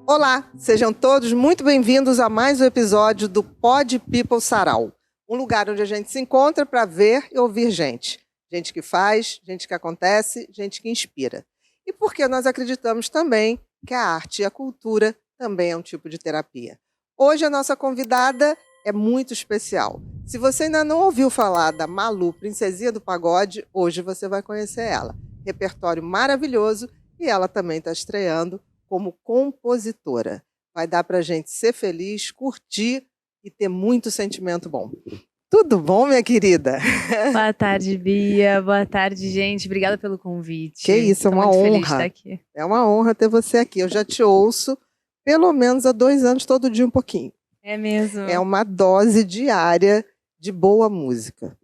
Olá, sejam todos muito bem-vindos a mais um episódio do Pod People Sarau, um lugar onde a gente se encontra para ver e ouvir gente. Gente que faz, gente que acontece, gente que inspira. E porque nós acreditamos também que a arte e a cultura também é um tipo de terapia. Hoje a nossa convidada é muito especial. Se você ainda não ouviu falar da Malu, Princesinha do Pagode, hoje você vai conhecer ela. Repertório maravilhoso e ela também está estreando como compositora. Vai dar para a gente ser feliz, curtir e ter muito sentimento bom. Tudo bom, minha querida? Boa tarde, Bia. Boa tarde, gente. Obrigada pelo convite. Que isso, é uma muito honra. Feliz de estar aqui. É uma honra ter você aqui. Eu já te ouço pelo menos há 2 anos, todo dia um pouquinho. É mesmo? É uma dose diária de boa música.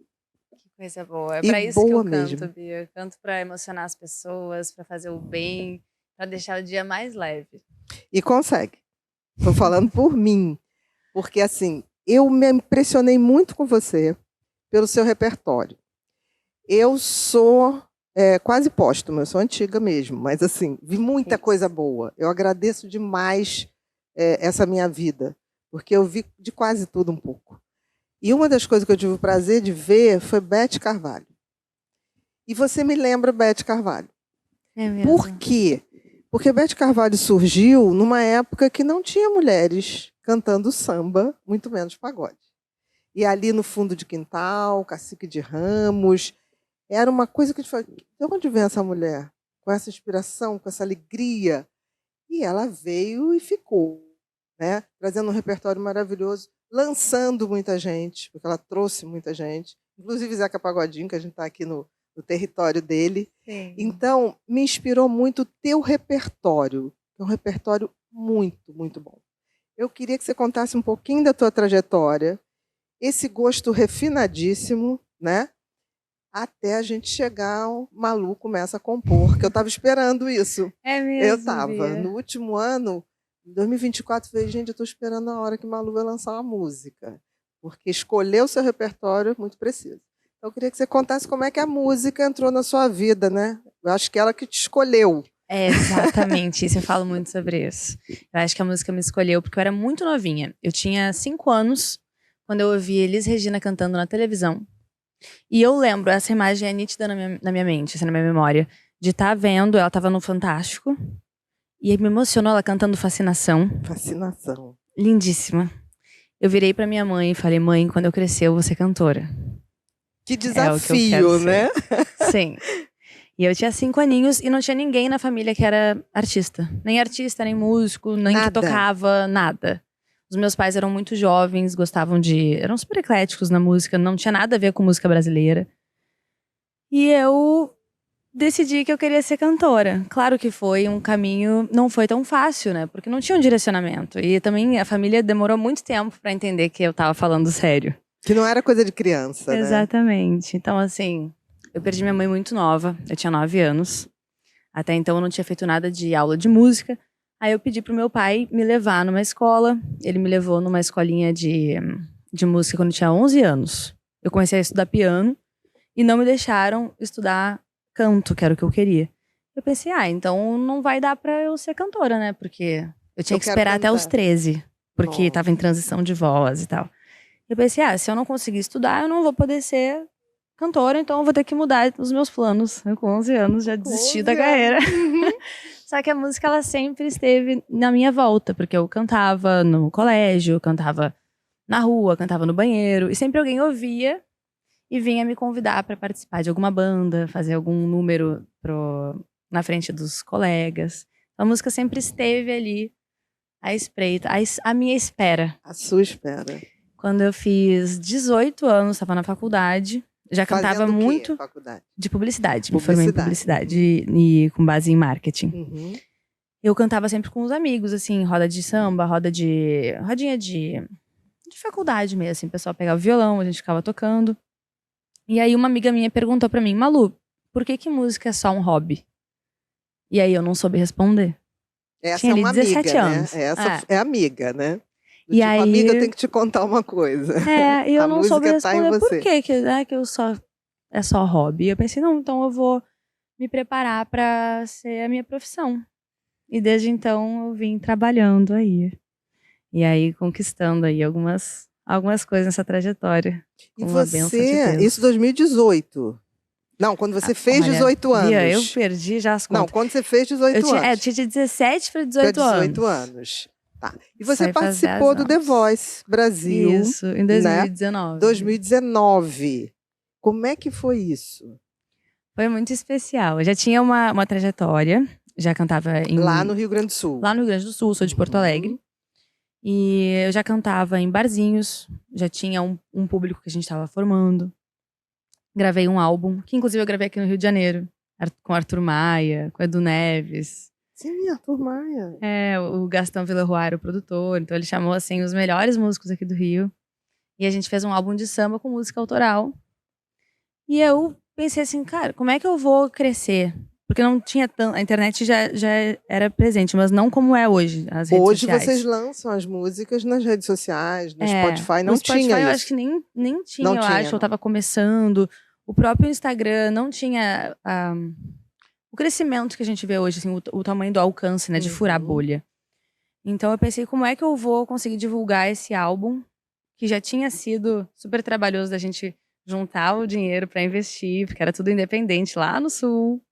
Que coisa boa. É para isso que eu canto, mesmo. Bia. Eu canto para emocionar as pessoas, para fazer o bem, para deixar o dia mais leve. E consegue. Estou falando por mim. Porque, assim, eu me impressionei muito com você pelo seu repertório. Eu sou quase póstuma, eu sou antiga mesmo, mas, assim, vi muita coisa boa. Eu agradeço demais essa minha vida, porque eu vi de quase tudo um pouco. E uma das coisas que eu tive o prazer de ver foi Beth Carvalho. E você me lembra Beth Carvalho. É mesmo? Por quê? Porque Beth Carvalho surgiu numa época que não tinha mulheres cantando samba, muito menos pagode. E ali no fundo de quintal, Cacique de Ramos, era uma coisa que a gente falava, de onde vem essa mulher? Com essa inspiração, com essa alegria. E ela veio e ficou, né? Trazendo um repertório maravilhoso, lançando muita gente, porque ela trouxe muita gente, inclusive Zeca Pagodinho, que a gente está aqui no território dele. Sim. Então, me inspirou muito o teu repertório, que é um repertório muito, muito bom. Eu queria que você contasse um pouquinho da tua trajetória, esse gosto refinadíssimo, né? Até a gente chegar ao Malu começa a compor, que eu estava esperando isso. É mesmo, Eu estava. Bia. No último ano, em 2024, falei, gente, eu estou esperando a hora que Malu vai lançar uma música, porque escolheu o seu repertório muito preciso. Então, eu queria que você contasse como é que a música entrou na sua vida, né? Eu acho que ela que te escolheu. É, exatamente isso, eu falo muito sobre isso. Eu acho que a música me escolheu porque eu era muito novinha. Eu tinha 5 anos quando eu ouvi Elis Regina cantando na televisão. E eu lembro, essa imagem é nítida na minha mente, assim, na minha memória, de estar vendo, ela estava no Fantástico, e me emocionou ela cantando Fascinação. Fascinação. Lindíssima. Eu virei pra minha mãe e falei, mãe, quando eu crescer eu vou ser cantora. Que É o que eu desafio, quero né? Sim. E eu tinha 5 aninhos e não tinha ninguém na família que era artista. Nem artista, nem músico, nem que Nada. tocava, nada. Os meus pais eram muito jovens, eram super ecléticos na música, não tinha nada a ver com música brasileira. E eu decidi que eu queria ser cantora. Claro que foi um caminho, não foi tão fácil, né? Porque não tinha um direcionamento. E também a família demorou muito tempo pra entender que eu tava falando sério. Que não era coisa de criança, né? Exatamente. Então, assim, eu perdi minha mãe muito nova. Eu tinha 9 anos. Até então eu não tinha feito nada de aula de música. Aí eu pedi pro meu pai me levar numa escola. Ele me levou numa escolinha de música quando eu tinha 11 anos. Eu comecei a estudar piano e não me deixaram estudar canto, que era o que eu queria. Eu pensei, então não vai dar pra eu ser cantora, né? Porque eu tinha que esperar até os 13. Porque Nossa. tava em transição de voz e tal. Eu pensei, se eu não conseguir estudar, eu não vou poder ser cantora, então eu vou ter que mudar os meus planos. Eu com 11 anos já desisti da carreira. Só que a música, ela sempre esteve na minha volta, porque eu cantava no colégio, eu cantava na rua, cantava no banheiro, e sempre alguém ouvia e vinha me convidar para participar de alguma banda, fazer algum número na frente dos colegas. A música sempre esteve ali, à espreita, à minha espera. A sua espera. Quando eu fiz 18 anos, estava na faculdade, já cantava Fazendo o quê, muito faculdade? de publicidade. Me formei em publicidade e com base em marketing. Uhum. Eu cantava sempre com os amigos, assim, roda de samba, rodinha de faculdade mesmo, assim, o pessoal pegava o violão, a gente ficava tocando. E aí uma amiga minha perguntou pra mim, Malu, por que música é só um hobby? E aí eu não soube responder. Essa Tinha é ali uma 17 amiga, anos. né? Essa é amiga, né? Do E tipo, amiga, eu aí, tenho que te contar uma coisa. e eu A não soube música tá em responder por você. que eu só é só hobby. Eu pensei, não, então eu vou me preparar pra ser a minha profissão. E desde então eu vim trabalhando aí. E aí conquistando aí algumas coisas nessa trajetória. E Com uma bênção de você, isso Deus. 2018. Não, quando você fez Olha, 18 Bia, eu anos. perdi já as Não, contas. quando você fez 18 anos. Tinha de 17 para Para 18 18 anos. anos. Tá. E Isso você aí faz 10 participou do The anos. Voice Brasil, Isso, em né? 2019. 2019. Como é que foi isso? Foi muito especial. Eu já tinha uma trajetória, já cantava Lá no Rio Grande do Sul. lá no Rio Grande do Sul, sou de Porto Alegre. E eu já cantava em barzinhos, já tinha um público que a gente estava formando. Gravei um álbum, que inclusive eu gravei aqui no Rio de Janeiro, com Arthur Maia, com Edu Neves. Sim, Arthur Maia. O Gastão Villarroel era o produtor, então ele chamou assim os melhores músicos aqui do Rio. E a gente fez um álbum de samba com música autoral. E eu pensei assim, cara, como é que eu vou crescer? Porque não tinha tanto. A internet já era presente, mas não como é hoje, as redes Hoje sociais. vocês lançam as músicas nas redes sociais, no Spotify, No não Spotify tinha eu isso. acho que nem tinha, Não eu tinha, acho. não. Eu tava começando. O próprio Instagram não tinha o crescimento que a gente vê hoje, assim, o tamanho do alcance, né, de furar a bolha. Então eu pensei, como é que eu vou conseguir divulgar esse álbum, que já tinha sido super trabalhoso da gente juntar o dinheiro pra investir, porque era tudo independente lá no Sul.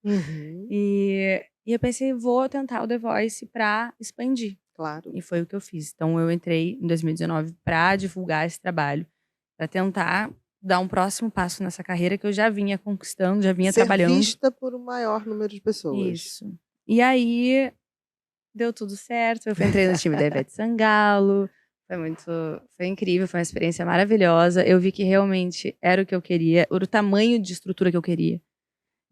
E eu pensei, vou tentar o The Voice pra expandir. Claro. E foi o que eu fiz. Então eu entrei em 2019 pra divulgar esse trabalho, pra tentar dar um próximo passo nessa carreira que eu já vinha conquistando, já vinha trabalhando. Ser vista por um maior número de pessoas. Isso. E aí deu tudo certo. Eu entrei no time da Ivete Sangalo. Foi incrível, foi uma experiência maravilhosa. Eu vi que realmente era o que eu queria, o tamanho de estrutura que eu queria.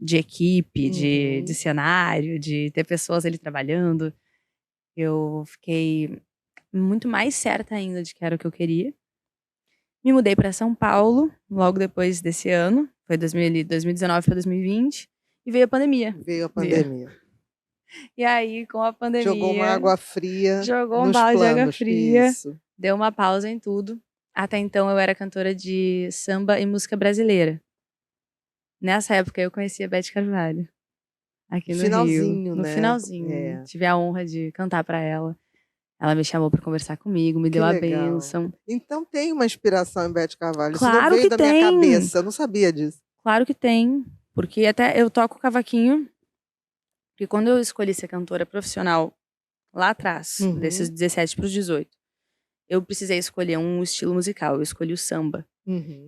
De equipe, de cenário, de ter pessoas ali trabalhando. Eu fiquei muito mais certa ainda de que era o que eu queria. Me mudei para São Paulo, logo depois desse ano. Foi 2019 para 2020. E veio a pandemia. Veio a pandemia. E aí, com a pandemia... Jogou uma água fria Jogou um nos balde de água planos. fria. Isso. Deu uma pausa em tudo. Até então, eu era cantora de samba e música brasileira. Nessa época, eu conheci a Beth Carvalho. Aqui no Finalzinho, Rio. No né? finalzinho. Tive a honra de cantar pra ela. Ela me chamou pra conversar comigo, me Que deu a legal. bênção. Então tem uma inspiração em Beth Carvalho. Claro Isso não veio que da tem. minha cabeça, eu não sabia disso. Claro que tem. Porque até eu toco cavaquinho. Porque quando eu escolhi ser cantora profissional, lá atrás, desses 17 pros 18, eu precisei escolher um estilo musical. Eu escolhi o samba.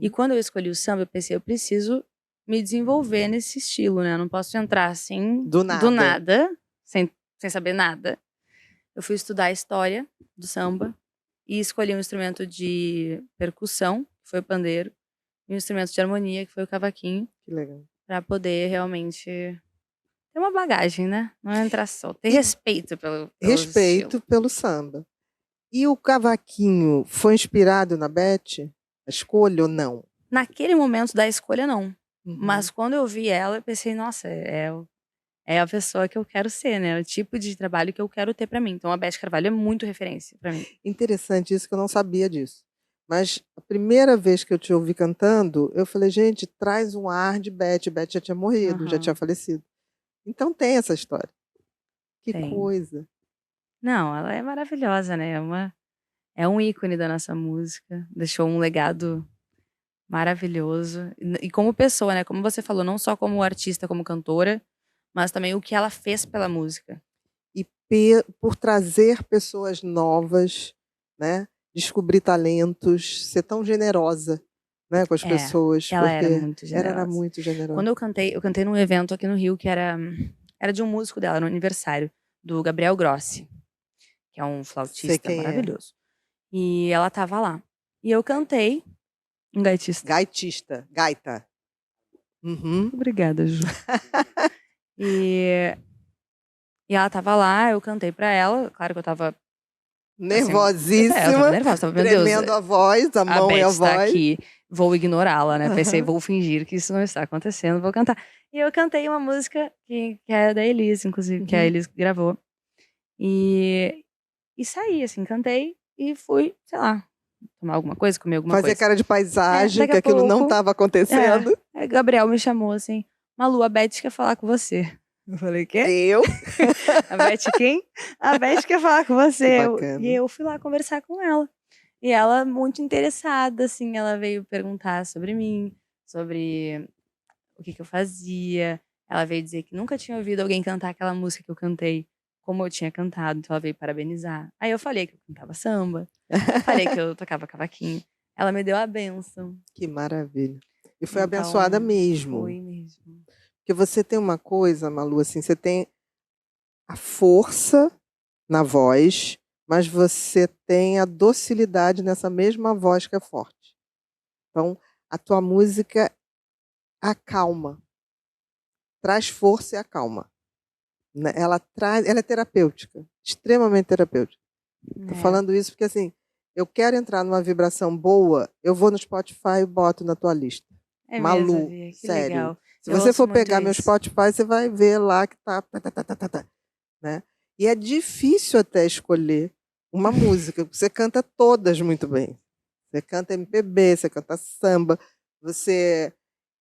E quando eu escolhi o samba, eu pensei, eu preciso me desenvolver nesse estilo, né? Eu não posso entrar assim, Do nada. sem saber nada. Eu fui estudar a história do samba e escolhi um instrumento de percussão, que foi o pandeiro, e um instrumento de harmonia, que foi o cavaquinho. Que legal. Pra poder realmente ter uma bagagem, né? Não entrar só. Ter respeito pelo Respeito estilo. pelo samba. E o cavaquinho foi inspirado na Beth? A escolha ou não? Naquele momento da escolha, não. Mas quando eu vi ela, eu pensei, nossa, é a pessoa que eu quero ser, né? O tipo de trabalho que eu quero ter pra mim. Então a Beth Carvalho é muito referência pra mim. Interessante isso, que eu não sabia disso. Mas a primeira vez que eu te ouvi cantando, eu falei, gente, traz um ar de Beth. Beth já tinha morrido, já tinha falecido. Então tem essa história. Que coisa. Não, ela é maravilhosa, né? É um ícone da nossa música. Deixou um legado maravilhoso. E como pessoa, né? Como você falou, não só como artista, como cantora, mas também o que ela fez pela música. E por trazer pessoas novas, né? Descobrir talentos, ser tão generosa, né, com as pessoas. Ela era muito generosa. Ela era muito generosa. Quando eu cantei num evento aqui no Rio que era de um músico dela, no aniversário, do Gabriel Grossi, que é um flautista maravilhoso. E ela tava lá. E eu cantei. Um gaitista. Gaita. Obrigada, Ju. E ela tava lá, eu cantei pra ela. Claro que eu tava nervosíssima. Eu tava nervosa, tava, meu Deus. Tremendo a voz, a mão e a voz. Tá aqui, vou ignorá-la, né? Pensei, vou fingir que isso não está acontecendo, vou cantar. E eu cantei uma música que é da Elis, inclusive, que a Elis gravou. E saí, assim, cantei. e fui, sei lá, tomar alguma coisa, comer alguma Fazer coisa. cara de paisagem, daqui que a aquilo não pouco, estava acontecendo. Aí Gabriel me chamou assim, Malu, a Beth quer falar com você. Eu falei, quê? Eu? A Beth quem? A Beth quer falar com você. Que bacana. E eu fui lá conversar com ela. E ela, muito interessada, assim, ela veio perguntar sobre mim, sobre o que eu fazia. Ela veio dizer que nunca tinha ouvido alguém cantar aquela música que eu cantei, como eu tinha cantado. Então ela veio parabenizar. Aí eu falei que eu cantava samba, falei que eu tocava cavaquinho. Ela me deu a bênção. Que maravilha. E foi Então, abençoada mesmo. Foi mesmo. Porque você tem uma coisa, Malu, assim, você tem a força na voz, mas você tem a docilidade nessa mesma voz que é forte. Então, a tua música acalma, traz força e acalma. Né? Ela é terapêutica, extremamente terapêutica. Estou falando isso porque, assim, eu quero entrar numa vibração boa, eu vou no Spotify e boto na tua lista. É Malu, mesmo, Bia, que sério. legal. Se Eu você ouço for muito pegar meu isso. Spotify, você vai ver lá que tá, né? E é difícil até escolher uma música, porque você canta todas muito bem. Você canta MPB, você canta samba, você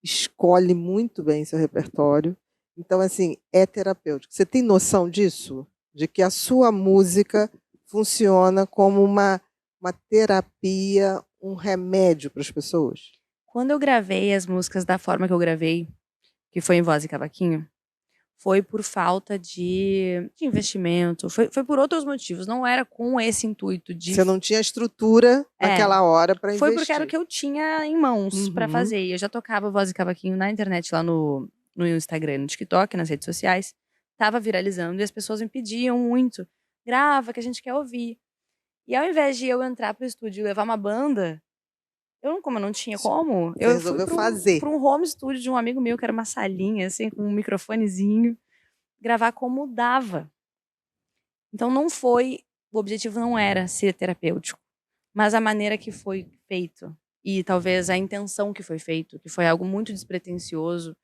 escolhe muito bem seu repertório. Então, assim, é terapêutico. Você tem noção disso? De que a sua música funciona como uma terapia, um remédio para as pessoas? Quando eu gravei as músicas da forma que eu gravei, que foi em voz e cavaquinho, foi por falta de investimento, foi por outros motivos, não era com esse intuito de... Você não tinha estrutura naquela hora para investir. Foi porque era o que eu tinha em mãos para fazer. E eu já tocava voz e cavaquinho na internet, lá no Instagram, no TikTok, nas redes sociais. Tava viralizando e as pessoas me pediam muito. Grava, que a gente quer ouvir. E ao invés de eu entrar pro estúdio e levar uma banda, como eu não tinha como, Você eu resolveu fui fazer. pra um home studio de um amigo meu, que era uma salinha, assim, com um microfonezinho, gravar como dava. Então o objetivo não era ser terapêutico, mas a maneira que foi feito e talvez a intenção que foi feito, que foi algo muito despretensioso,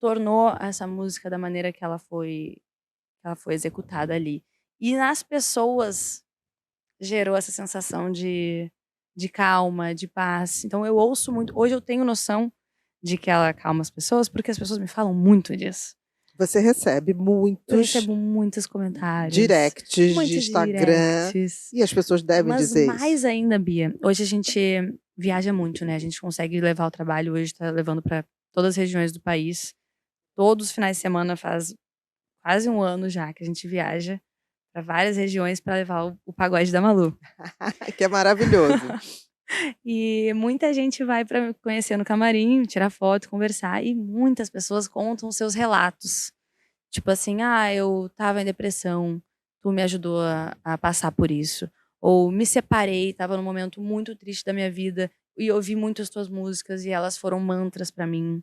tornou essa música da maneira que ela foi executada ali. E nas pessoas gerou essa sensação de calma, de paz. Então eu ouço muito. Hoje eu tenho noção de que ela acalma as pessoas, porque as pessoas me falam muito disso. Você recebe Eu muitos recebo muitos comentários. directs de muitos Instagram. directs. E as pessoas devem Mas dizer mais isso. ainda, Bia, hoje a gente viaja muito, né? A gente consegue levar o trabalho, hoje tá levando para todas as regiões do país. Todos os finais de semana, faz quase um ano já que a gente viaja para várias regiões para levar o pagode da Malu. Que é maravilhoso. E muita gente vai para me conhecer no camarim, tirar foto, conversar, e muitas pessoas contam seus relatos. Tipo assim, eu tava em depressão, tu me ajudou a passar por isso. Ou me separei, tava num momento muito triste da minha vida e ouvi muito as tuas músicas e elas foram mantras pra mim.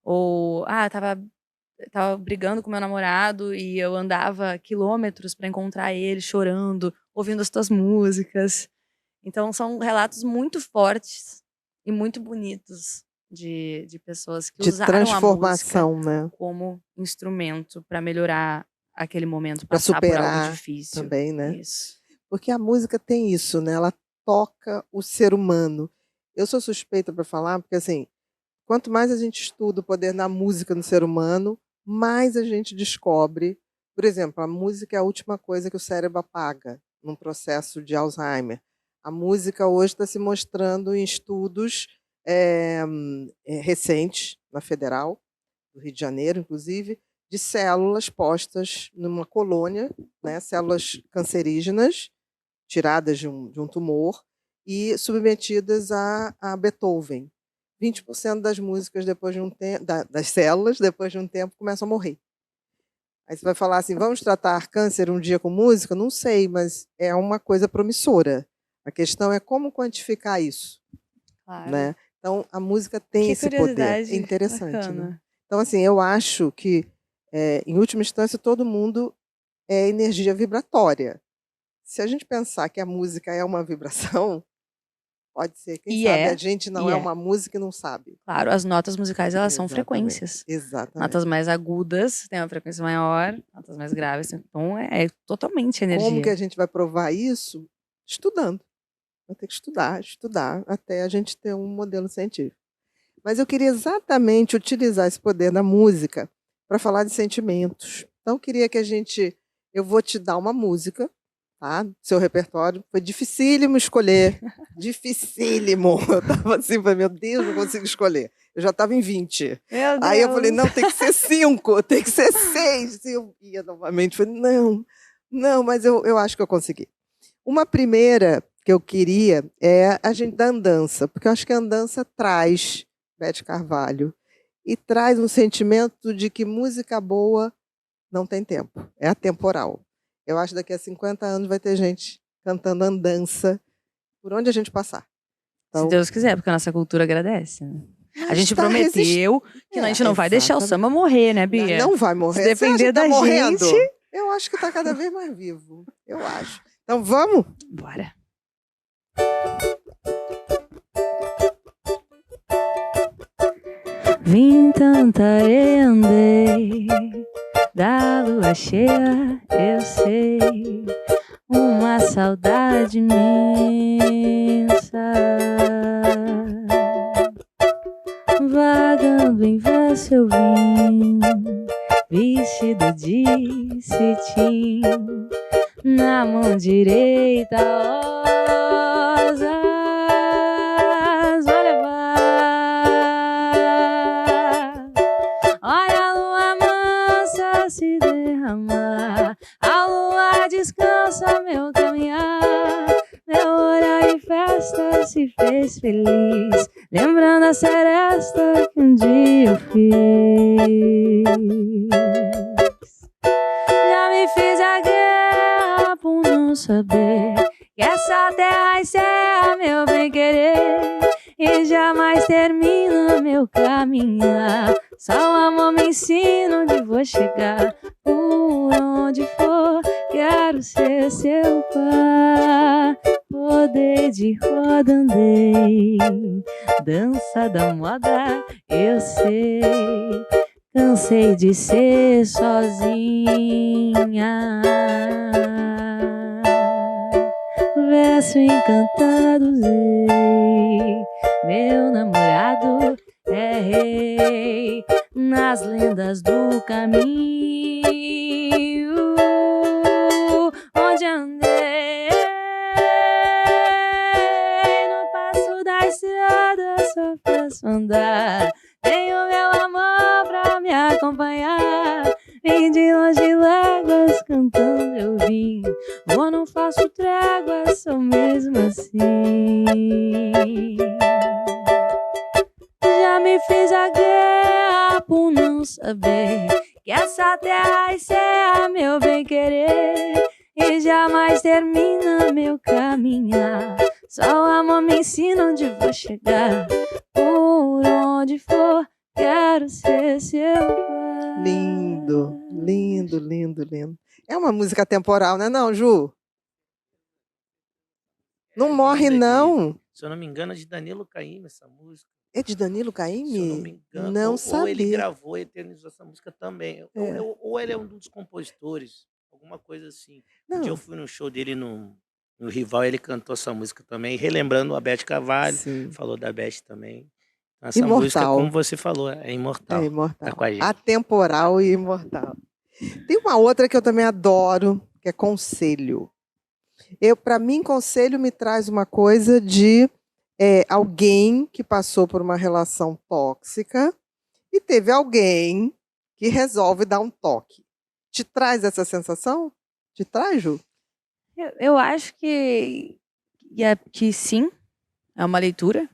Ou, tava brigando com meu namorado e eu andava quilômetros pra encontrar ele chorando, ouvindo as tuas músicas. Então são relatos muito fortes e muito bonitos de pessoas que De usaram a música transformação, né? como instrumento para melhorar aquele momento, Para passar por algo superar difícil. também, né? Isso. Porque a música tem isso, né? Ela toca o ser humano. Eu sou suspeita para falar, porque assim, quanto mais a gente estuda o poder da música no ser humano, mais a gente descobre. Por exemplo, a música é a última coisa que o cérebro apaga num processo de Alzheimer. A música hoje está se mostrando em estudos recentes, na Federal, do Rio de Janeiro, inclusive, de células postas numa colônia, né, células cancerígenas, tiradas de um tumor e submetidas a Beethoven. 20% das músicas depois de um tempo, das células, depois de um tempo, começam a morrer. Aí você vai falar assim, vamos tratar câncer um dia com música? Não sei, mas é uma coisa promissora. A questão é como quantificar isso. Claro. Né? Então, a música tem Que esse poder. É interessante, bacana. né? Então, assim, eu acho que, em última instância, todo mundo é energia vibratória. Se a gente pensar que a música é uma vibração, pode ser. Quem sabe a gente não é uma música e não sabe. Claro, as notas musicais, elas são Exatamente. frequências. Exatamente. Notas mais agudas têm uma frequência maior, notas mais graves, então é totalmente energia. Como que a gente vai provar isso? Estudando. Vai ter que estudar, até a gente ter um modelo científico. Mas eu queria exatamente utilizar esse poder da música para falar de sentimentos. Então, eu queria que eu vou te dar uma música, tá? Seu repertório. Foi dificílimo escolher. Dificílimo. Eu estava assim, falei, meu Deus, não consigo escolher. Eu já estava em 20. Meu Aí eu falei, Deus. não, tem que ser 5, tem que ser 6. E eu ia novamente, falei, não, mas eu acho que eu consegui. Uma primeira que eu queria é a gente da andança, porque eu acho que a andança traz, Beth Carvalho, e traz um sentimento de que música boa não tem tempo, é atemporal. Eu acho que daqui a 50 anos vai ter gente cantando andança por onde a gente passar. Se Então, Deus quiser, porque a nossa cultura agradece, né? A mas gente está prometeu que a gente não vai deixar o exatamente. samba morrer, né, Bia? Não vai morrer. Se depender Você acha que tá da morrendo? gente. Eu acho que está cada vez mais vivo. Eu acho. Então vamos? Bora. Vim tanta areia, andei da lua cheia, eu sei, uma saudade imensa, vagando em verso eu vim, vestido de cetim, na mão direita rosas, vou levar. Olha a lua mansa se derramar, a lua descansa meu caminhar, meu olhar em festa se fez feliz, lembrando a seresta que um dia eu fiz. Já me fiz a guerra por não saber que essa terra e serra meu bem querer, e jamais termina meu caminhar. Só o amor me ensina onde vou chegar, por onde for quero ser seu par. Poder de roda andei, dança da moda eu sei, cansei de ser sozinha. Verso encantado usei, meu namorado é rei, nas lendas do caminho onde andei, no passo da estrada só faço andar, tenho meu amor pra me acompanhar, vim de longe léguas cantando eu vim, vou não faço trégua, sou mesmo assim. Já me fiz a guerra por não saber que essa terra e serra meu bem querer, e jamais termina meu caminhar. Só o amor me ensina onde vou chegar, por onde for quero ser seu par. Lindo, lindo, lindo, lindo. É uma música temporal, né, não, Ju? Não morre, linda não. Se eu não me engano, é de Danilo Caymmi essa música. É de Danilo Se eu não Caymmi? me engano, Não ou ele sabia. gravou e eternizou essa música também. É. Ou ele é um dos compositores, alguma coisa assim. Um dia eu Não, fui no show dele no Rival, ele cantou essa música também, relembrando a Beth Carvalho, sim. falou da Beth também. Então, essa música, Imortal. como você falou, é É imortal. Tá imortal. com a gente. Atemporal e imortal. Tem uma outra que eu também adoro, que é Conselho. Para mim, Conselho me traz uma coisa de alguém que passou por uma relação tóxica e teve alguém que resolve dar um toque. Te traz essa sensação? Te traz, Ju? Eu acho que sim, é uma leitura.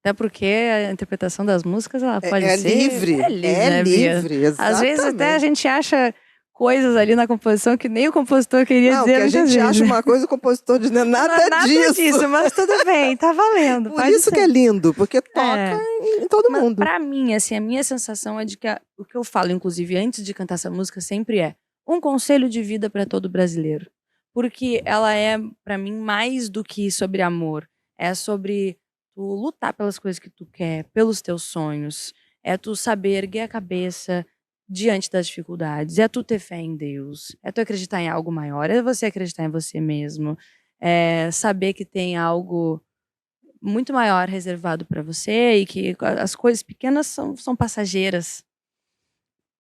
Até porque a interpretação das músicas ela pode ser livre. É livre, né, Bia? livre, exatamente. Às vezes até a gente acha coisas ali na composição que nem o compositor queria Não, dizer que a muitas gente vezes. acha uma coisa, o compositor diz, não é nada disso. Mas tudo bem, tá valendo. Por pode isso ser. que é lindo, porque toca em todo Mas mundo. pra mim, assim, a minha sensação é de que o que eu falo, inclusive, antes de cantar essa música, sempre é um conselho de vida pra todo brasileiro. Porque ela é, pra mim, mais do que sobre amor. É sobre tu lutar pelas coisas que tu quer, pelos teus sonhos. É tu saber erguer a cabeça diante das dificuldades. É tu ter fé em Deus. É tu acreditar em algo maior. É você acreditar em você mesmo. saber que tem algo muito maior reservado para você e que as coisas pequenas são passageiras.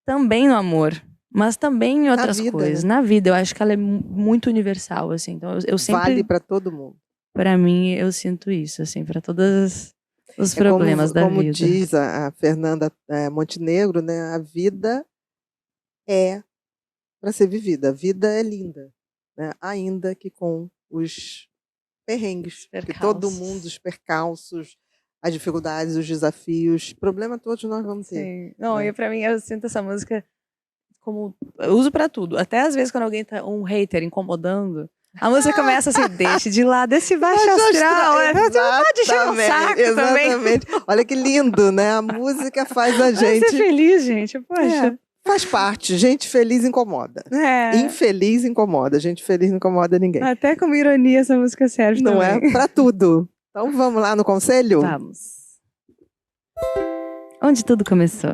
Também no amor, mas também em outras coisas. Né? Na vida, eu acho que ela é muito universal, assim. Então, eu sempre... Vale para todo mundo. Para mim, eu sinto isso, assim, para todos os problemas da vida. Como diz a Fernanda Montenegro, né? A vida é para ser vivida. A vida é linda, né? Ainda que com os perrengues, que todo mundo, os percalços, as dificuldades, os desafios, problema todos nós vamos ter. Sim. Não, né? e pra mim, eu sinto essa música como... Eu uso pra tudo. Até às vezes quando alguém tá, um hater incomodando, a música começa assim, deixa de lado esse baixo astral. Pode encher o saco exatamente. Também. Olha que lindo, né? A música faz a gente... Vai ser feliz, gente. Poxa. Faz parte. Gente feliz incomoda. Infeliz incomoda. Gente feliz não incomoda ninguém. Até como ironia essa música serve não também. Não é? Pra tudo. Então vamos lá no conselho? Vamos. Onde tudo começou.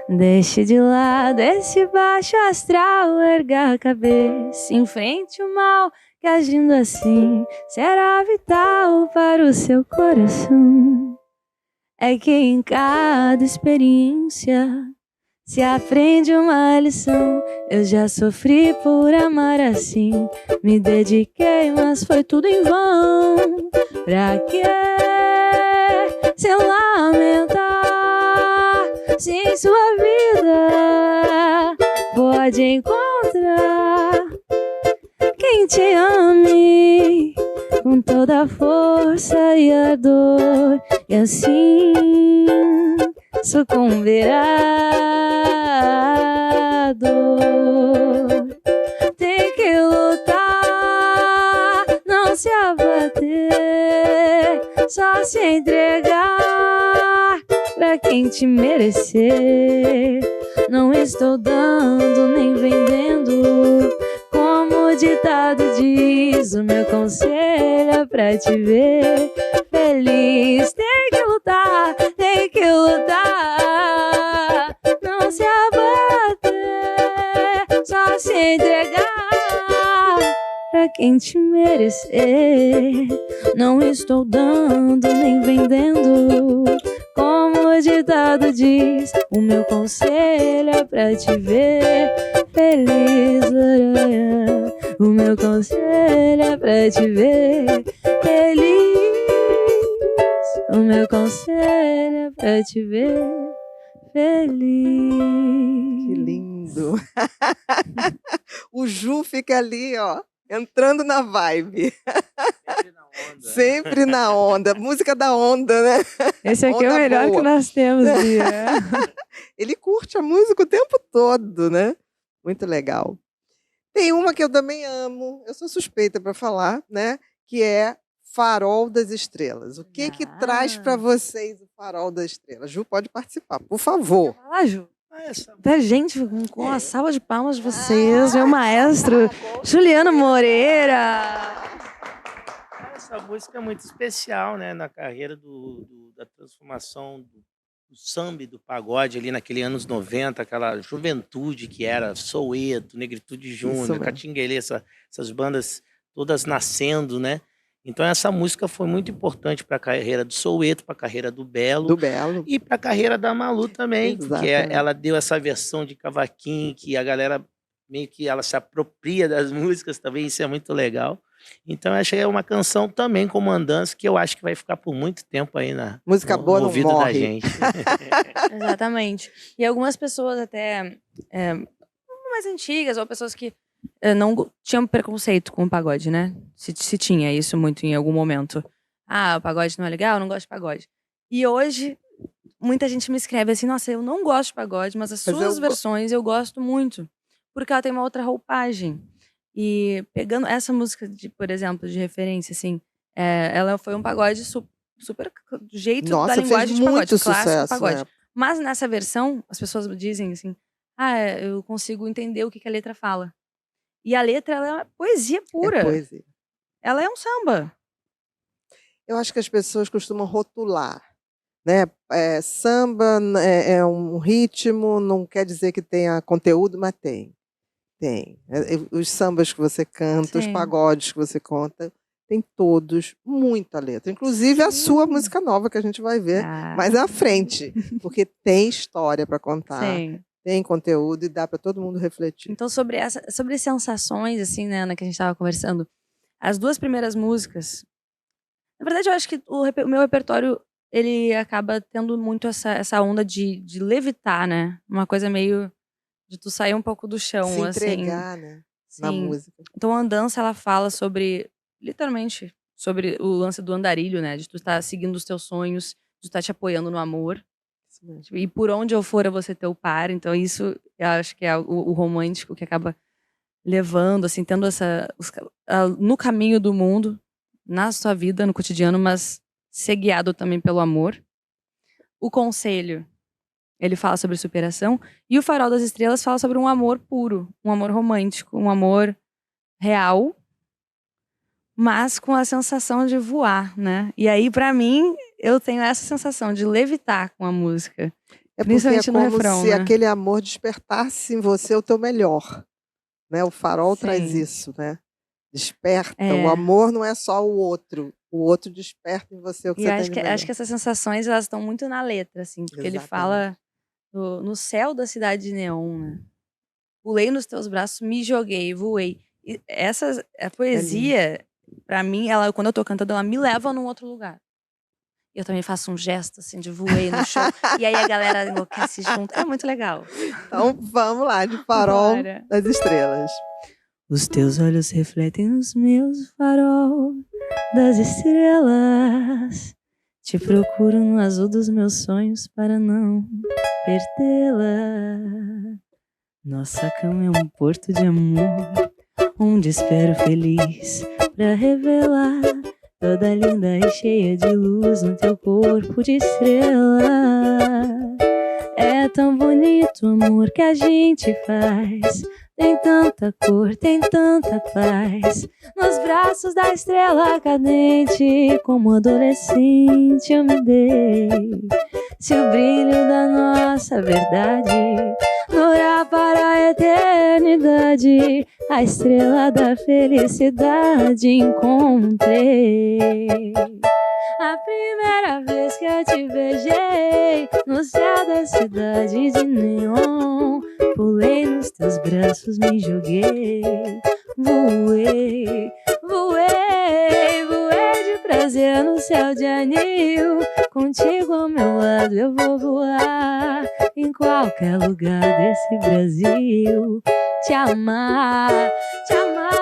Deixe de lado esse baixo astral, erga a cabeça, enfrente o mal, que agindo assim será vital para o seu coração. É que em cada experiência se aprende uma lição. Eu já sofri por amar assim, me dediquei, mas foi tudo em vão. Pra que se lamentar se em sua vida pode encontrar quem te ame com toda a força e a dor, e assim sucumbirá à dor. Tem que lutar, não se abater, só se entregar pra quem te merecer. Não estou dando nem vendendo, como o ditado diz, o meu conselho é pra te ver feliz. Tem que lutar, não se abater, só se entregar pra quem te merecer. Não estou dando nem vendendo, como o ditado diz, o meu conselho é pra te ver feliz. O meu conselho é pra te ver feliz. O meu conselho é pra te ver feliz. Que lindo. O Ju fica ali, ó, entrando na vibe. Sempre na onda. Sempre na onda. Música da onda, né? Esse aqui onda é o melhor boa. que nós temos, Bia. Ele curte a música o tempo todo, né? Muito legal. Tem uma que eu também amo, eu sou suspeita para falar, né? Que é Farol das Estrelas. O que que traz para vocês o Farol das Estrelas? Ju, pode participar, por favor. Fala, Ju. Da gente, com a salva de palmas de vocês, meu maestro Juliano Moreira. Essa música é muito especial, né? Na carreira da transformação do samba e do pagode ali naquele anos 90, aquela juventude que era Soweto, Negritude Júnior, Catinguelê, essas bandas todas nascendo, né? Então essa música foi muito importante para a carreira do Soweto, para a carreira do Belo e para a carreira da Malu também, porque ela deu essa versão de cavaquinho que a galera meio que ela se apropria das músicas também, isso é muito legal. Então eu achei uma canção também com andança que eu acho que vai ficar por muito tempo aí música boa no ouvido não morre. da gente. Exatamente. E algumas pessoas até mais antigas, ou pessoas que não tinham preconceito com o pagode, né? Se tinha isso muito em algum momento. Ah, o pagode não é legal, eu não gosto de pagode. E hoje, muita gente me escreve assim, nossa, eu não gosto de pagode, mas as suas versões eu gosto muito. Porque ela tem uma outra roupagem. E pegando essa música, por exemplo, de referência, assim, ela foi um pagode super do jeito da linguagem de pagode, clássico sucesso, pagode. né? Mas nessa versão, as pessoas dizem assim, eu consigo entender o que a letra fala. E a letra, ela é poesia pura. É poesia. Ela é um samba. Eu acho que as pessoas costumam rotular, né? Samba é um ritmo, não quer dizer que tenha conteúdo, mas tem. Tem. Os sambas que você canta, os Sim. pagodes que você conta, tem todos muita letra. Inclusive a sua Sim. música nova, que a gente vai ver Ah, mais à frente. Porque tem história para contar, sim. tem conteúdo e dá para todo mundo refletir. Então, sobre sensações, assim, né, Ana, que a gente tava conversando, as 2 primeiras músicas. Na verdade, eu acho que o meu repertório, ele acaba tendo muito essa onda de levitar, né? Uma coisa meio de tu sair um pouco do Se chão, assim. entregar, né, na Sim. música. Então, a Andança, ela fala sobre, literalmente, sobre o lance do andarilho, né? De tu estar seguindo os teus sonhos, de tu estar te apoiando no amor. Isso mesmo. E por onde eu for, eu vou ser teu par. Então, isso eu acho que é o romântico que acaba levando, assim, tendo no caminho do mundo, na sua vida, no cotidiano, mas ser guiado também pelo amor. O Conselho, ele fala sobre superação. E o Farol das Estrelas fala sobre um amor puro, um amor romântico, um amor real, mas com a sensação de voar, né? E aí, pra mim, eu tenho essa sensação de levitar com a música. É porque é Principalmente no como refrão, se né? aquele amor despertasse em você o teu melhor, né? O Farol traz Sim. isso, né? Desperta. O É. amor não é só o outro desperta em você o que E você eu tem de melhor. acho que essas sensações, elas estão muito na letra, assim. Porque ele fala no céu da cidade de neon, né? Pulei nos teus braços, me joguei, voei. E a poesia, pra mim, quando eu tô cantando, ela me leva num outro lugar. Eu também faço um gesto, assim, de voei no chão. E aí a galera enlouquece junto. É muito legal. Então vamos lá, de Farol Bora. das Estrelas. Os teus olhos refletem os meus, farol das estrelas. Te procuro no azul dos meus sonhos para não perdê-la. Nossa cama é um porto de amor, onde espero feliz pra revelar toda linda e cheia de luz no teu corpo de estrela. É tão bonito o amor que a gente faz. Tem tanta cor, tem tanta paz. Nos braços da estrela cadente, como adolescente eu me dei. Se o brilho da nossa verdade durar para a eternidade, a estrela da felicidade encontrei. A primeira vez que eu te beijei no céu da cidade de neon, pulei nos teus braços, me joguei, voei, voei, voei de prazer no céu de anil. Contigo ao meu lado eu vou voar em qualquer lugar desse Brasil. Te amar, te amar.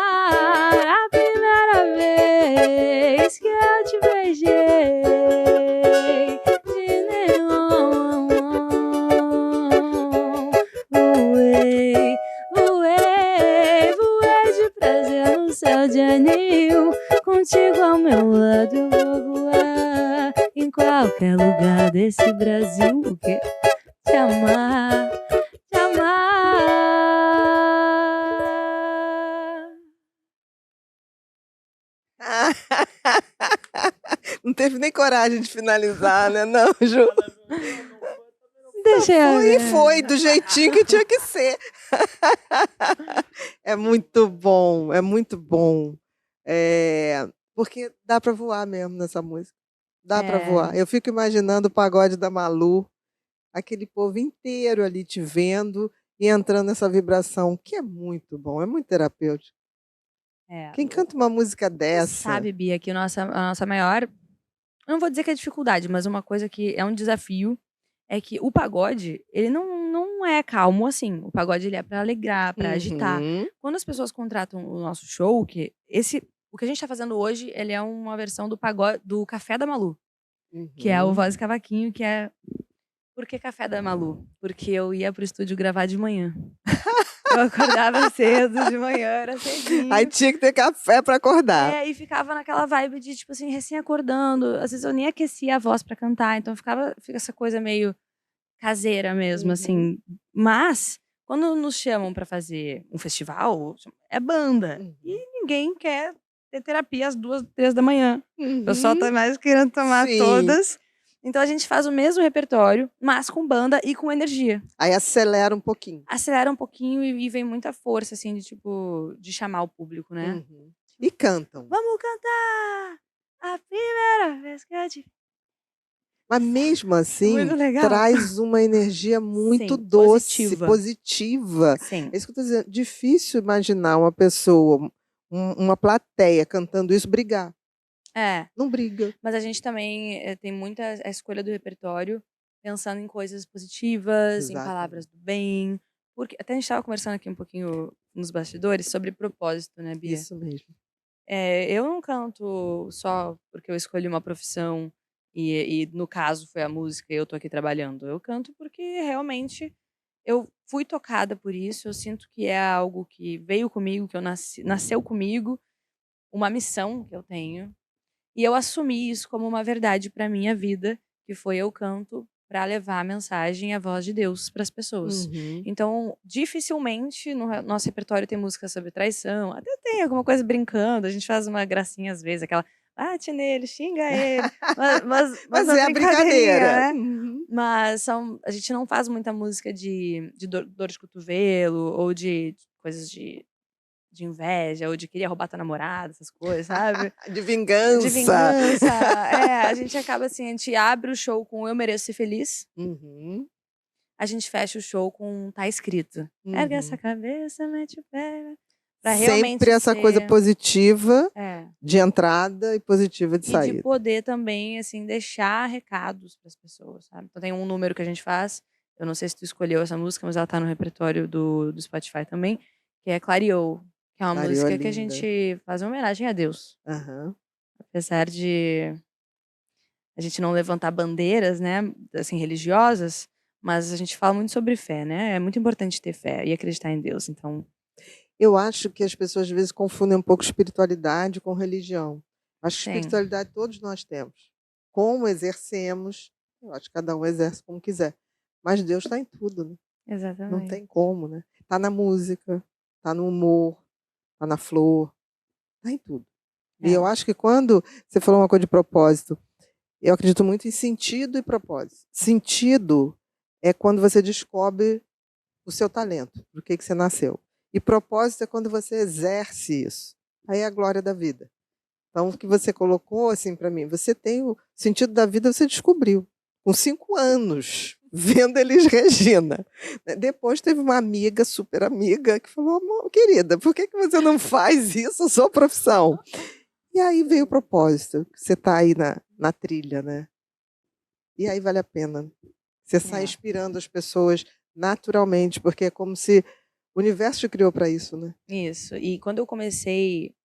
A primeira vez que eu te beijei de neon, voei, voei, voei de prazer no céu de anil. Contigo ao meu lado eu vou voar em qualquer lugar desse Brasil. O quê? Te amar, te amar. Não teve nem coragem de finalizar, né, não, Ju? Deixa eu ver. Foi do jeitinho que tinha que ser. É muito bom, é muito bom. Porque dá para voar mesmo nessa música. Dá para voar. Eu fico imaginando o pagode da Malu, aquele povo inteiro ali te vendo e entrando nessa vibração, que é muito bom, é muito terapêutico. Quem canta uma música dessa... Sabe, Bia, que a nossa maior... Eu não vou dizer que é dificuldade, mas uma coisa que é um desafio é que o pagode, ele não é calmo assim. O pagode, ele é pra alegrar, pra agitar. Quando as pessoas contratam o nosso show, o que a gente tá fazendo hoje, ele é uma versão do pagode, do Café da Malu. Que é o Voz e Cavaquinho, que é... Por que Café da Malu? Porque eu ia pro estúdio gravar de manhã. Eu acordava cedo de manhã, era cedinho. Aí tinha que ter café pra acordar. E ficava naquela vibe de, tipo assim, recém-acordando. Às vezes eu nem aquecia a voz pra cantar, então fica essa coisa meio caseira mesmo, assim. Mas, quando nos chamam pra fazer um festival, é banda. E ninguém quer ter terapia às 2, 3 da manhã. O pessoal tá mais querendo tomar todas. Então a gente faz o mesmo repertório, mas com banda e com energia. Aí acelera um pouquinho. Acelera um pouquinho e vem muita força, assim, de tipo, de chamar o público, né? Uhum. E cantam. Vamos cantar! A primeira vez que eu te... Mas mesmo assim, Muito legal. traz uma energia muito Sim, doce, positiva. positiva. Sim. É isso que eu tô dizendo. Difícil imaginar uma pessoa, uma plateia cantando isso brigar. É. Não briga. Mas a gente também tem muita a escolha do repertório pensando em coisas positivas, em palavras do bem. Porque até a gente estava conversando aqui um pouquinho nos bastidores sobre propósito, né, Bia? Isso mesmo. Eu não canto só porque eu escolhi uma profissão e no caso foi a música e eu tô aqui trabalhando. Eu canto porque realmente eu fui tocada por isso. Eu sinto que é algo que veio comigo, que nasceu comigo, uma missão que eu tenho. E eu assumi isso como uma verdade para minha vida, que foi eu canto para levar a mensagem, a voz de Deus para as pessoas. Uhum. Então, dificilmente no nosso repertório tem música sobre traição. Até tem alguma coisa brincando, a gente faz uma gracinha às vezes, aquela bate nele, xinga ele. Mas é a brincadeira. né? Uhum. Mas a gente não faz muita música de dor de cotovelo ou de coisas de inveja, ou de querer roubar tua namorada, essas coisas, sabe? De vingança. De vingança. A gente acaba assim, a gente abre o show com Eu Mereço Ser Feliz. Uhum. A gente fecha o show com Tá Escrito. Ergue essa Uhum. cabeça, mete o pé. Pra realmente Sempre essa coisa positiva de entrada e positiva de e saída. de poder também, assim, deixar recados pras pessoas, sabe? Então tem um número que a gente faz, eu não sei se tu escolheu essa música, mas ela tá no repertório do Spotify também, que é Clareou. Que é uma Clareou música que a linda. gente faz uma homenagem a Deus. Uhum. Apesar de a gente não levantar bandeiras, né, assim, religiosas, mas a gente fala muito sobre fé, né? É muito importante ter fé e acreditar em Deus, então... Eu acho que as pessoas às vezes confundem um pouco espiritualidade com religião. Acho que Sim. espiritualidade todos nós temos. Como exercemos, eu acho que cada um exerce como quiser. Mas Deus está em tudo, né? Exatamente. Não tem como, né? Está na música, está no humor, está na flor, está em tudo. E eu acho que quando você falou uma coisa de propósito, eu acredito muito em sentido e propósito. Sentido é quando você descobre o seu talento, do que você nasceu. E propósito é quando você exerce isso. Aí é a glória da vida. Então, o que você colocou assim para mim, você tem o sentido da vida, você descobriu. Com 5 anos, vendo Elis Regina. Depois teve uma amiga, super amiga, que falou, amor, querida, por que você não faz isso, sua profissão? E aí veio o propósito, você está aí na trilha, né? E aí vale a pena. Você sai inspirando as pessoas naturalmente, porque é como se o universo te criou para isso, né? Isso. E quando eu comecei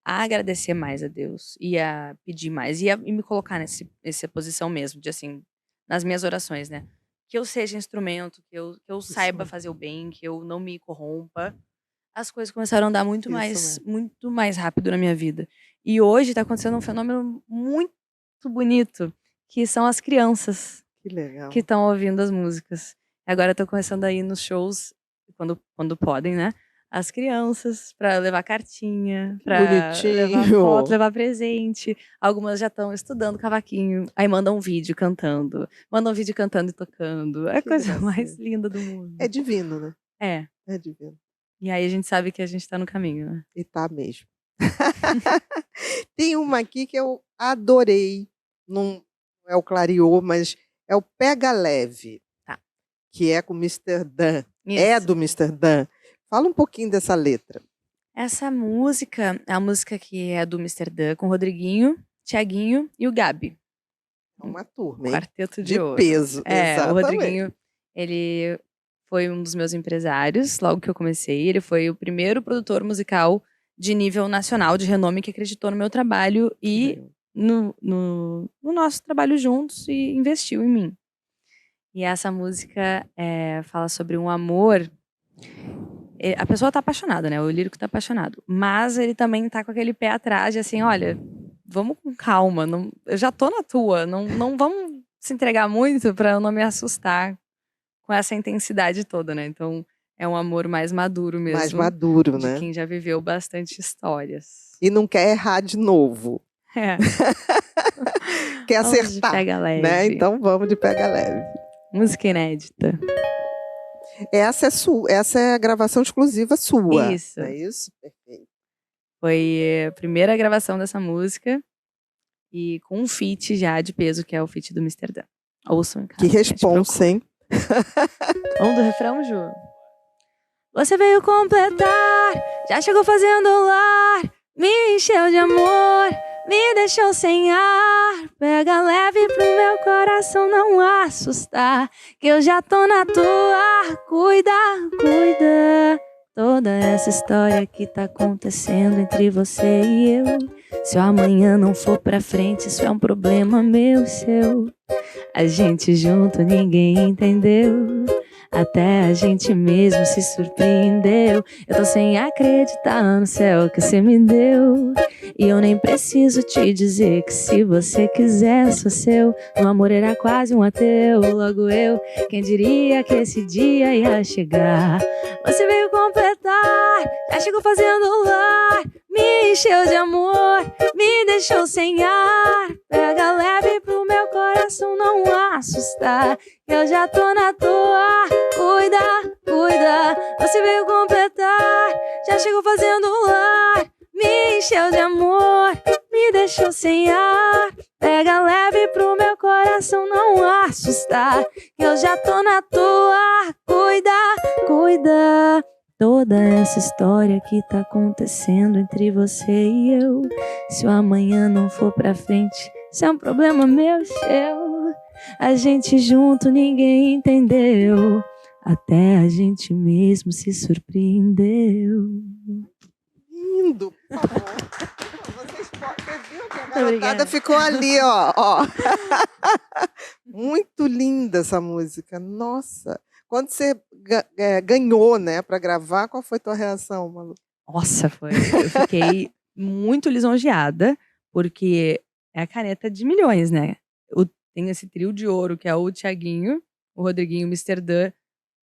a agradecer mais a Deus e a pedir mais e me colocar nessa posição mesmo, de assim, nas minhas orações, né? Que eu seja instrumento, que eu saiba fazer o bem, que eu não me corrompa. As coisas começaram a andar muito mais rápido na minha vida. E hoje está acontecendo um fenômeno muito bonito, que são as crianças. Que legal. Que estão ouvindo as músicas. Agora eu tô começando a ir nos shows, quando podem, né? As crianças, pra levar cartinha, pra levar foto, levar presente. Algumas já estão estudando cavaquinho, aí mandam um vídeo cantando. Mandam um vídeo cantando e tocando. É a coisa mais linda do mundo. É divino, né? É. É divino. E aí a gente sabe que a gente tá no caminho, né? E tá mesmo. Tem uma aqui que eu adorei. Não é o Clareou, mas é o Pega Leve. Tá. Que é com o Mr. Dan. Isso. É do Mr. Dan. Fala um pouquinho dessa letra. Essa música é a música que é do Mr. Dan, com o Rodriguinho, Thiaguinho e o Gabi. Uma turma, hein? Quarteto de ouro. Peso. O Rodriguinho, ele foi um dos meus empresários, logo que eu comecei. Ele foi o primeiro produtor musical de nível nacional, de renome, que acreditou no meu trabalho e no nosso trabalho juntos e investiu em mim. E essa música fala sobre um amor. A pessoa tá apaixonada, né? O lírico tá apaixonado. Mas ele também tá com aquele pé atrás de assim, olha, vamos com calma. Não, eu já tô na tua. Não vamos se entregar muito pra eu não me assustar com essa intensidade toda, né? Então, é um amor mais maduro mesmo. Mais maduro, né? De quem já viveu bastante histórias. E não quer errar de novo. quer Vamos de acertar, Pega Leve. né? Então vamos de Pega Leve. Música inédita. Essa é a gravação exclusiva sua. Isso. É isso? Perfeito. Foi a primeira gravação dessa música. E com um feat já de peso, que é o feat do Mr. Dan. Ouçam em casa. Que gente, responsa, hein? Vamos do refrão, Ju? Você veio completar, já chegou fazendo lar, me encheu de amor, me deixou sem ar. Pega leve pro meu coração não assustar, que eu já tô na tua. Cuida, cuida. Toda essa história que tá acontecendo entre você e eu. Se o amanhã não for pra frente, isso é um problema meu e seu. A gente junto ninguém entendeu, até a gente mesmo se surpreendeu. Eu tô sem acreditar no céu que você me deu. E eu nem preciso te dizer que se você quiser sou seu. No amor era quase um ateu, logo eu, quem diria que esse dia ia chegar. Você veio completar, já chegou fazendo lar, me encheu de amor, me deixou sem ar. Pega leve pro meu coração não assustar, eu já tô na tua. Cuida, cuida. Você veio completar, já chegou fazendo lar, me encheu de amor, me deixou sem ar. Pega leve pro meu coração não assustar, eu já tô na tua. Cuida, cuida. Toda essa história que tá acontecendo entre você e eu. Se o amanhã não for pra frente, isso é um problema meu e seu. A gente junto ninguém entendeu, até a gente mesmo se surpreendeu. Lindo, por favor. Você viu que a garotada ficou ali, ó. Muito linda essa música. Nossa. Quando você ganhou, né, para gravar, qual foi a tua reação, Malu? Nossa, eu fiquei muito lisonjeada, porque é a caneta de milhões, né? Tem esse trio de ouro, que é o Thiaguinho, o Rodriguinho, o Mr. Dan,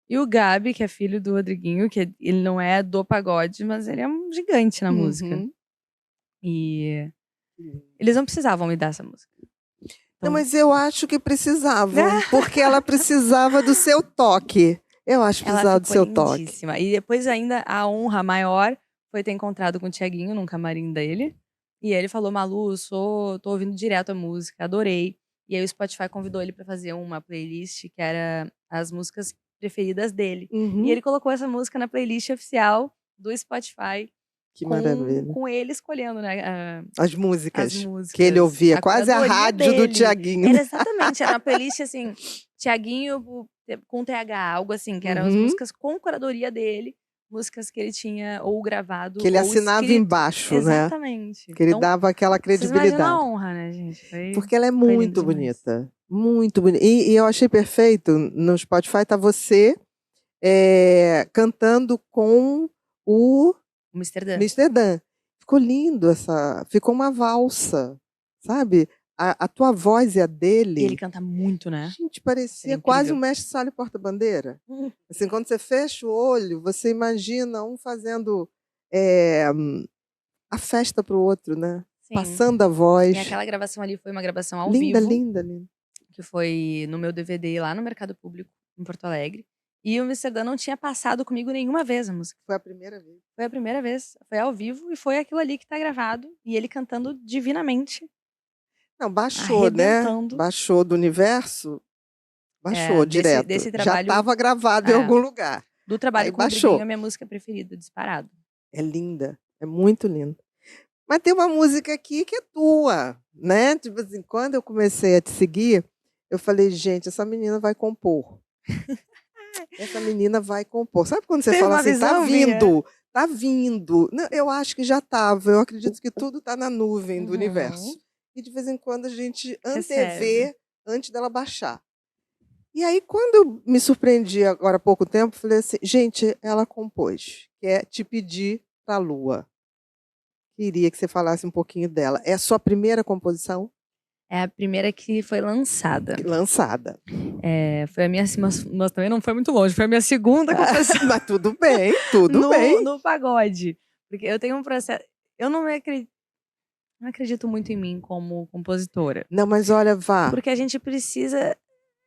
e o Gabi, que é filho do Rodriguinho, que ele não é do pagode, mas ele é um gigante na música. E eles não precisavam me dar essa música. Não, mas eu acho que precisavam, porque ela precisava do seu toque. Eu acho que precisava do seu lindíssima. toque. E depois ainda a honra maior foi ter encontrado com o Thiaguinho num camarim dele. E ele falou, Malu, tô ouvindo direto a música, adorei. E aí o Spotify convidou ele pra fazer uma playlist que era as músicas preferidas dele. E ele colocou essa música na playlist oficial do Spotify. Que maravilha. Com ele escolhendo, né? As músicas que ele ouvia. Quase a rádio do Thiaguinho. Era exatamente, era uma playlist assim, Thiaguinho com TH, algo assim, que eram as músicas com curadoria dele, músicas que ele tinha ou gravado. Que ele ou assinava escrito. embaixo, Exatamente. Né? Que ele dava aquela credibilidade. Vocês imaginam a honra, né, gente? Porque ela é muito bonita. Muito bonita. E eu achei perfeito, no Spotify tá você cantando com o Mr. Dan. Mr. Dan. Ficou lindo ficou uma valsa, sabe? A tua voz e a dele. E ele canta muito, né? Gente, parecia quase um mestre sala e porta-bandeira. Assim, quando você fecha o olho, você imagina um fazendo a festa pro outro, né? Sim. Passando a voz. E aquela gravação ali foi uma gravação ao vivo. Linda. Que foi no meu DVD lá no Mercado Público, em Porto Alegre. E o Mr. Dan não tinha passado comigo nenhuma vez a música. Foi a primeira vez? Foi a primeira vez. Foi ao vivo e foi aquilo ali que tá gravado. E ele cantando divinamente. Não, baixou, né? Baixou do universo. Baixou direto. Desse trabalho, já estava gravado em algum lugar. Do trabalho aí com o Rodriguinho, é a minha música preferida, disparado. É linda. É muito linda. Mas tem uma música aqui que é tua, né? Tipo assim, quando eu comecei a te seguir, eu falei, gente, essa menina vai compor. Essa menina vai compor. Sabe quando você fala assim, tá vindo, tá vindo. Não, eu acho que já estava. Eu acredito que tudo está na nuvem do universo. E de vez em quando a gente antevê antes dela baixar. E aí, quando eu me surpreendi agora há pouco tempo, falei assim, gente, ela compôs, que é Te Pedir pra Lua. Queria que você falasse um pouquinho dela. É a sua primeira composição? É a primeira que foi lançada. Foi a minha, mas também não foi muito longe, foi a minha segunda composição. Mas tudo bem, tudo bem. No pagode. Porque eu tenho um processo, eu não me acredito. não acredito muito em mim como compositora. Não, mas olha, Vá. Porque a gente precisa...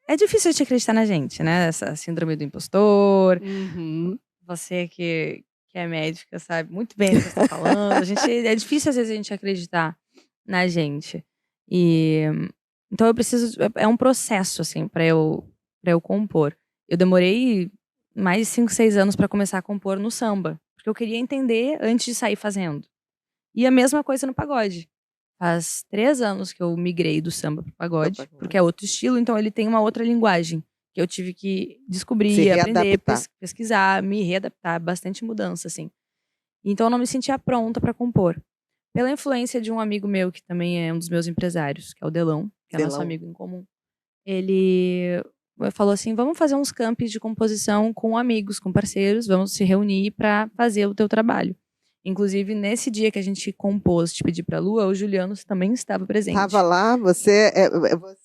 É difícil a gente acreditar na gente, né? Essa síndrome do impostor. Uhum. Você que é médica sabe muito bem do que você tá falando. É difícil às vezes a gente acreditar na gente. Então eu preciso... É um processo, assim, pra eu compor. Eu demorei mais de 5, 6 anos pra começar a compor no samba. Porque eu queria entender antes de sair fazendo. E a mesma coisa no pagode. Faz 3 anos que eu migrei do samba pro pagode, porque é outro estilo, então ele tem uma outra linguagem. Que eu tive que descobrir, aprender, pesquisar, me readaptar. Bastante mudança, assim. Então eu não me sentia pronta pra compor. Pela influência de um amigo meu, que também é um dos meus empresários, que é o Delão, que é nosso amigo em comum. Ele falou assim, vamos fazer uns campos de composição com amigos, com parceiros, vamos se reunir pra fazer o teu trabalho. Inclusive, nesse dia que a gente compôs Te Pedi Pra Lua, o Juliano também estava presente. Estava lá, você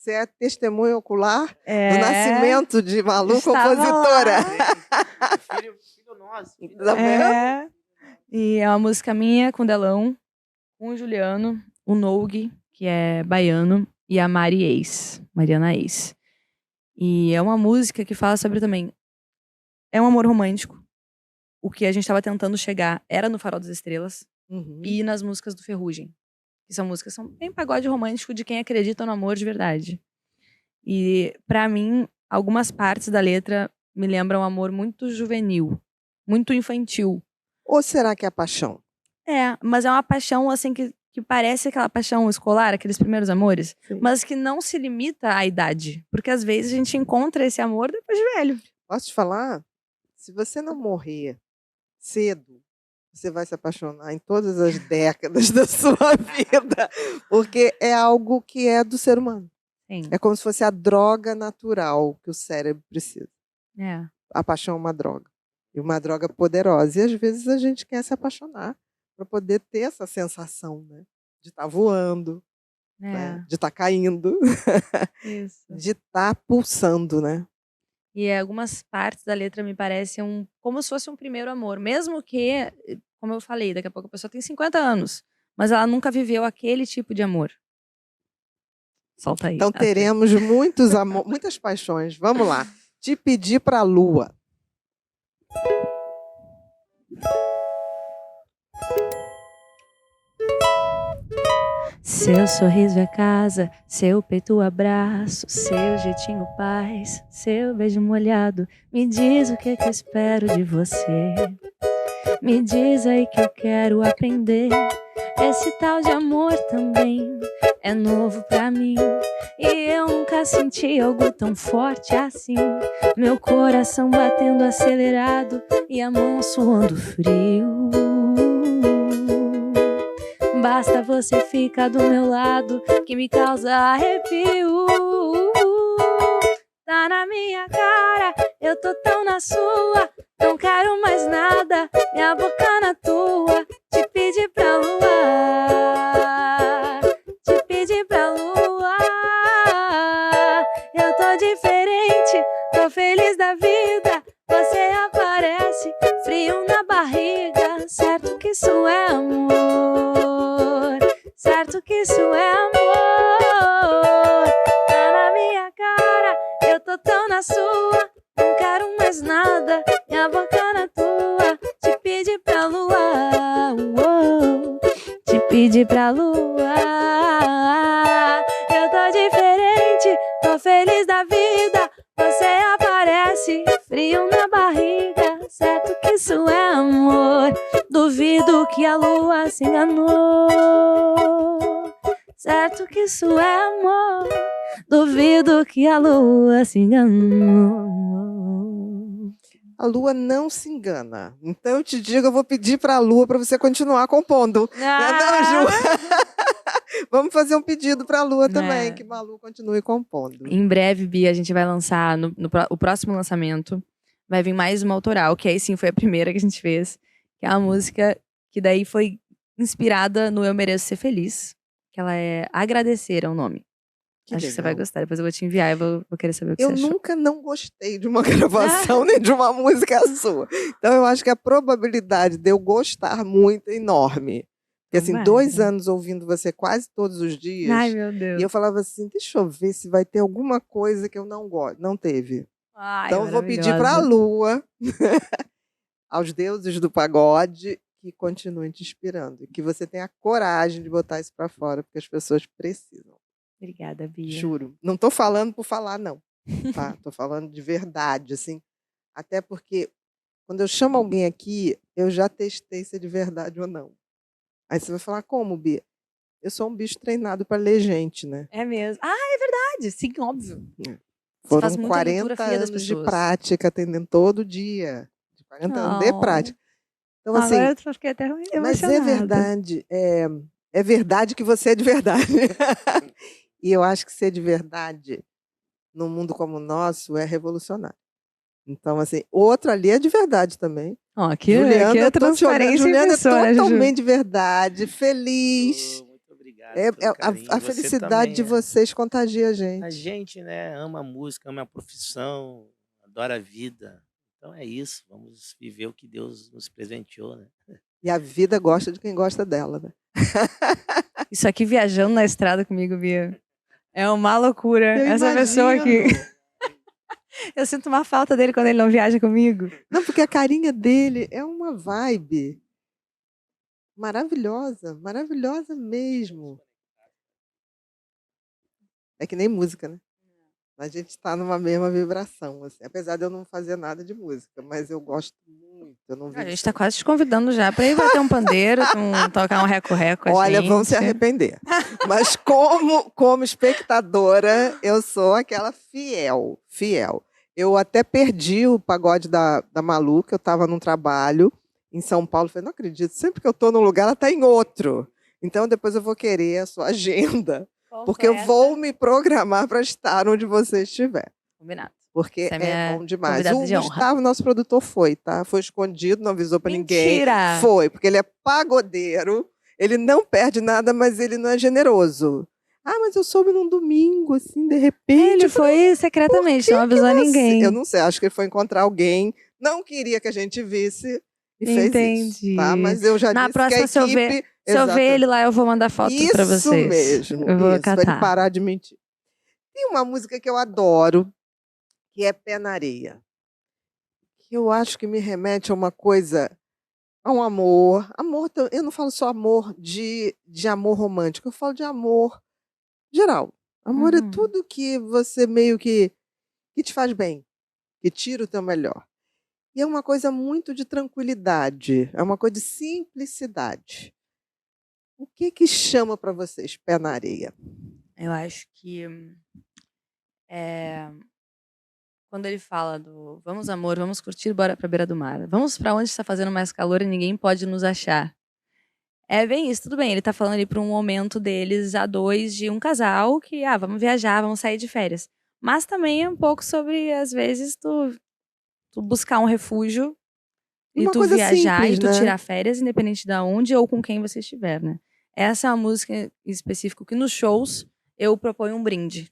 é testemunha ocular do nascimento de Malu, compositora. Filho nosso. Tá vendo? E é uma música minha com o Delão, com o Juliano, o Noug, que é baiano, e a Mariana Eis. E é uma música que fala sobre também... É um amor romântico. O que a gente estava tentando chegar era no Farol das Estrelas e nas músicas do Ferrugem. Que são músicas são bem pagode romântico de quem acredita no amor de verdade. E, pra mim, algumas partes da letra me lembram um amor muito juvenil, muito infantil. Ou será que é a paixão? É, mas é uma paixão assim que parece aquela paixão escolar, aqueles primeiros amores, Sim. mas que não se limita à idade. Porque às vezes a gente encontra esse amor depois de velho. Posso te falar? Se você não morrer cedo, você vai se apaixonar em todas as décadas da sua vida, porque é algo que é do ser humano. Sim. É como se fosse a droga natural que o cérebro precisa. É. A paixão é uma droga. E uma droga poderosa. E às vezes a gente quer se apaixonar para poder ter essa sensação, né? De estar voando, né? De estar caindo, Isso. de estar pulsando, né? E algumas partes da letra me parecem como se fosse um primeiro amor. Mesmo que, como eu falei, daqui a pouco a pessoa tem 50 anos. Mas ela nunca viveu aquele tipo de amor. Solta aí. Então teremos muitas paixões. Vamos lá. Te Pedi Pra Lua. Seu sorriso é casa, seu peito abraço, seu jeitinho paz, seu beijo molhado. Me diz o que eu espero de você. Me diz aí que eu quero aprender. Esse tal de amor também é novo pra mim. E eu nunca senti algo tão forte assim. Meu coração batendo acelerado e a mão suando frio. Basta você ficar do meu lado que me causa arrepio. Tá na minha cara, eu tô tão na sua. Não quero mais nada, minha boca na tua. Te pedi pra lua, te pedi pra lua. Eu tô diferente, tô feliz da vida. Você aparece, frio na barriga. Certo que isso é amor, certo que isso é amor. Tá na minha cara, eu tô tão na sua. Não quero mais nada, minha boca na tua. Te pedi pra lua, te pedi pra lua. Eu tô diferente, tô feliz da vida. Você aparece, frio na barriga. Certo que isso é amor. Duvido que a lua se enganou. Certo que isso é amor. Duvido que a lua se enganou. A lua não se engana. Então eu te digo, eu vou pedir para a lua para você continuar compondo. Não, Ju? Vamos fazer um pedido para a lua também, que Malu continue compondo. Em breve, Bia, a gente vai lançar, o próximo lançamento, vai vir mais uma autoral, que aí sim foi a primeira que a gente fez, que é uma música que daí foi inspirada no Eu Mereço Ser Feliz, que ela é Agradecer, é o nome. Acho que você vai gostar, depois eu vou te enviar e vou querer saber o que você achou. Eu nunca não gostei de uma gravação nem de uma música sua. Então eu acho que a probabilidade de eu gostar muito é enorme. Porque assim, Tomara. 2 anos ouvindo você quase todos os dias. Ai, meu E Deus. eu falava assim, deixa eu ver se vai ter alguma coisa que eu não gosto. Não teve. Ai, Então eu vou pedir para a maravilhosa. Lua, aos deuses do pagode, que continuem te inspirando. E que você tenha coragem de botar isso para fora, porque as pessoas precisam. Obrigada, Bia. Juro. Não estou falando por falar, não. Tá? Estou falando de verdade, assim. Até porque quando eu chamo alguém aqui, eu já testei se é de verdade ou não. Aí você vai falar, como, Bia? Eu sou um bicho treinado para ler gente, né? É mesmo. Ah, é verdade. Sim, óbvio. Você Foram faz muita leitura 40 fria das anos de pessoas. prática, atendendo todo dia. 40 anos de Oh. prática. Então, assim, Agora eu fiquei até emocionada. mas é verdade. É verdade que você é de verdade. E eu acho que ser de verdade num mundo como o nosso é revolucionário. Então, assim, outro ali é de verdade também. Ó, aqui Juliana, é eu tô te olhando. transparência em Juliana pessoa, né, é Juju? totalmente de verdade, feliz. Muito obrigado É, pelo carinho. a Você felicidade também, de vocês contagia a A gente. gente, né, ama a música, ama a profissão, adora a vida. Então é isso, vamos viver o que Deus nos presenteou, né? E a vida gosta de quem gosta dela, né? Isso aqui viajando na estrada comigo, Bia. É uma loucura. Eu Essa pessoa aqui. imagino. Eu sinto uma falta dele quando ele não viaja comigo. Não, porque a carinha dele é uma vibe maravilhosa, maravilhosa mesmo. É que nem música, né? A gente está numa mesma vibração, assim. Apesar de eu não fazer nada de música, mas eu gosto muito. Eu não A vivo gente sem. tá quase te convidando já pra ir bater um pandeiro, tocar um reco-reco com a Olha, gente. vão se arrepender. Mas como espectadora, eu sou aquela fiel, fiel. Eu até perdi o pagode da Malu, que eu estava num trabalho em São Paulo. Falei, não acredito, sempre que eu estou num lugar, ela está em outro. Então, depois eu vou querer a sua agenda, porque eu vou me programar para estar onde você estiver. Combinado. Porque Você é é minha bom demais. convidada O de honra. Gustavo, nosso produtor, foi, tá? Foi escondido, não avisou pra ninguém. Mentira! Foi, porque ele é pagodeiro, ele não perde nada, mas ele não é generoso. Ah, mas eu soube num domingo, assim, de repente. Ele eu falei, foi secretamente, não avisou ninguém. eu não sei, acho que ele foi encontrar alguém, não queria que a gente visse e fez isso, tá? Entendi. Mas eu já Na disse que a próxima, se eu ver- equipe... Se eu ver Exatamente. ele lá, eu vou mandar foto pra vocês. Isso mesmo, Eu vou isso, pra ele catar. parar de mentir. Tem uma música que eu adoro, que é Pé na Areia. Que eu acho que me remete a uma coisa, a um amor. Amor, eu não falo só amor de amor romântico, eu falo de amor geral. Amor é Uhum. tudo que você meio que te faz bem, que tira o teu melhor. E é uma coisa muito de tranquilidade, é uma coisa de simplicidade. O que chama para vocês Pé na Areia? Eu acho que quando ele fala do vamos amor, vamos curtir, bora pra beira do mar. Vamos pra onde está fazendo mais calor e ninguém pode nos achar. É bem isso, tudo bem. Ele tá falando ali pra um momento deles a dois de um casal que, vamos viajar, vamos sair de férias. Mas também é um pouco sobre, às vezes, tu buscar um refúgio e Uma tu coisa viajar simples, e tu né? tirar férias, independente de onde ou com quem você estiver, né? Essa é uma música em específico que nos shows eu proponho um brinde.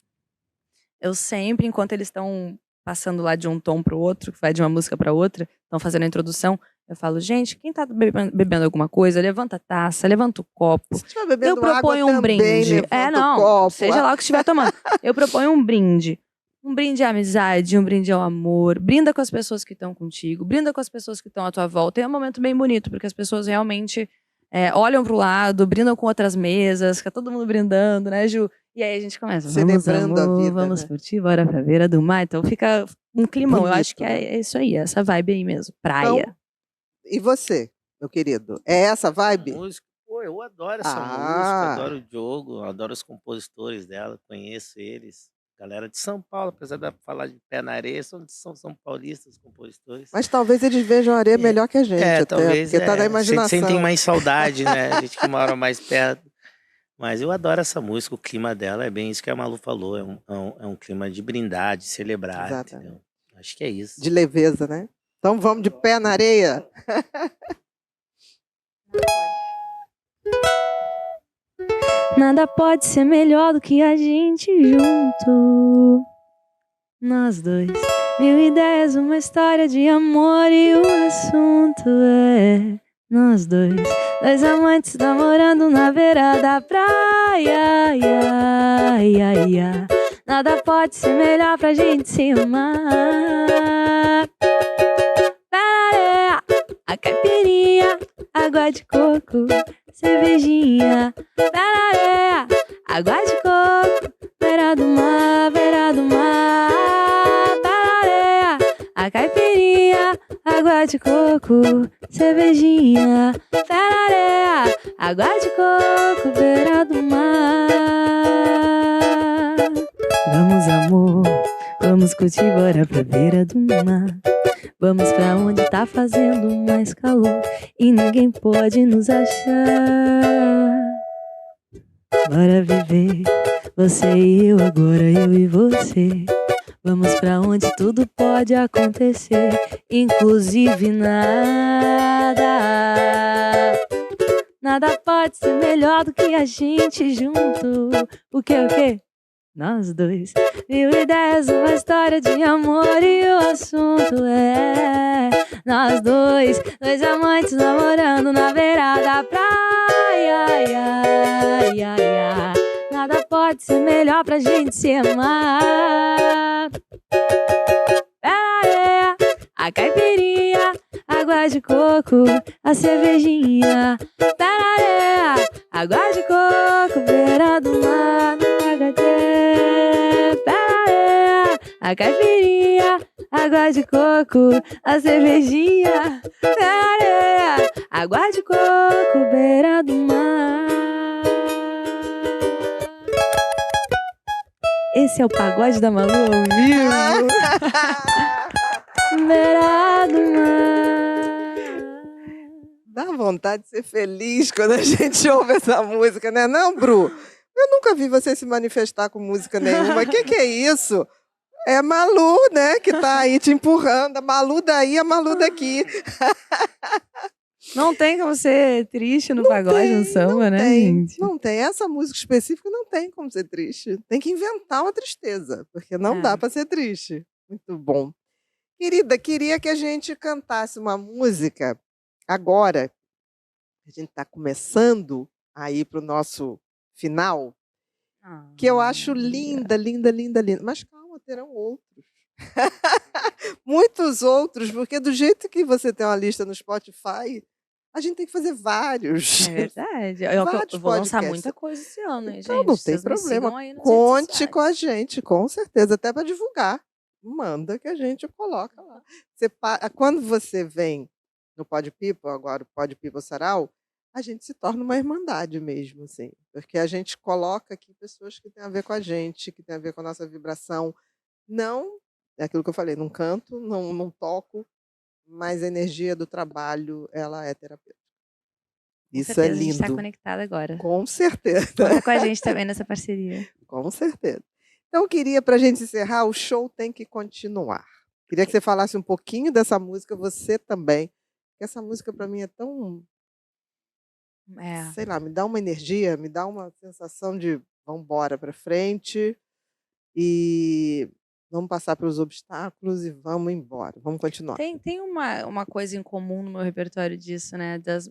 Eu sempre, enquanto eles estão passando lá de um tom pro outro, que vai de uma música pra outra, estão fazendo a introdução, eu falo, gente, quem tá bebendo alguma coisa, levanta a taça, levanta o copo. Se estiver bebendo Eu proponho água, um brinde. também levanta Não, o copo. seja lá o que estiver tomando. Eu proponho um brinde. Um brinde à amizade, um brinde ao amor. Brinda com as pessoas que estão contigo, brinda com as pessoas que estão à tua volta. E é um momento bem bonito, porque as pessoas realmente olham pro lado, brindam com outras mesas, fica todo mundo brindando, né, Ju? E aí a gente começa, vamos Celebrando a amor, vida, vamos né? curtir, bora pra beira do mar. Então fica um climão. Eu acho Bonito, que né? é isso aí, essa vibe aí mesmo. Praia. Então, e você, meu querido? É essa vibe? Música, pô, eu adoro essa música, Ah, adoro o Diogo, adoro os compositores dela, conheço eles. Galera de São Paulo, apesar de falar de pé na areia, são paulistas os compositores. mas talvez eles vejam a areia melhor que a gente, até, talvez, porque tá na sentem imaginação. mais saudade, né? A gente que mora mais perto. Mas eu adoro essa música, o clima dela é bem isso que a Malu falou, é um clima de brindar, de celebrar, Exatamente. entendeu? Acho que é isso. De leveza, né? Então vamos de Pé na Areia. Nada pode ser melhor do que a gente junto. Nós dois. 1000 ideias, uma história de amor e o assunto é nós dois. Dois amantes namorando na beira da praia. Ia, ia, ia. Nada pode ser melhor pra gente se amar. Pera, a caipirinha, água de coco, cervejinha. Pera, água de coco, beira do mar, beira do mar. Pera, a caipirinha, água de coco, cervejinha. Pera, água de coco, beira do mar. Vamos, amor, vamos curtir, bora pra beira do mar. Vamos pra onde tá fazendo mais calor e ninguém pode nos achar. Bora viver, você e eu, agora eu e você. Vamos pra onde tudo pode acontecer, inclusive nada. Nada pode ser melhor do que a gente junto. O quê? Nós dois. 1000 ideias, uma história de amor e o assunto é nós dois. Dois amantes namorando na beira da praia. Ia, ia, ia. Nada pode ser melhor pra gente se amar. Pera, a caipirinha, água de coco, a cervejinha. Pera, água de coco, beira do mar. Pera, a caipirinha, água de coco, a cervejinha. Pera, água de coco, beira do mar. Esse é o Pagode da Malu ao vivo. Beira do mar. Dá vontade de ser feliz quando a gente ouve essa música, né? Não, Bru? Eu nunca vi você se manifestar com música nenhuma. O que é isso? É a Malu, né? Que tá aí te empurrando. A Malu daí, a Malu daqui. Não tem como ser triste no pagode, no samba, né, gente? Não tem. Essa música específica não tem como ser triste. Tem que inventar uma tristeza, porque não dá para ser triste. Muito bom. Querida, queria que a gente cantasse uma música agora. A gente está começando a ir para o nosso final, que eu acho linda, linda, linda, linda. Mas calma, terão outros. Muitos outros, porque do jeito que você tem uma lista no Spotify, a gente tem que fazer vários. É verdade. Eu vou lançar muita coisa esse ano, hein, Então, gente? não tem problema. Conte com a gente, com certeza, até para divulgar. Manda que a gente coloca lá. Quando você vem no Pod People, agora o Pod People Sarau, a gente se torna uma irmandade mesmo, assim. Porque a gente coloca aqui pessoas que têm a ver com a gente, que têm a ver com a nossa vibração. Não, é aquilo que eu falei, não canto, não toco, mas a energia do trabalho, ela é terapêutica. Isso é lindo. A gente está conectada agora. Com certeza. Conta com a gente também nessa parceria. Com certeza. Então, eu queria, para a gente encerrar, o show tem que continuar. Queria que você falasse um pouquinho dessa música, você também. Porque essa música, para mim, é tão... sei lá, me dá uma energia, me dá uma sensação de vamos embora para frente e vamos passar pelos obstáculos e vamos embora, vamos continuar. Tem uma coisa em comum no meu repertório disso, né? Das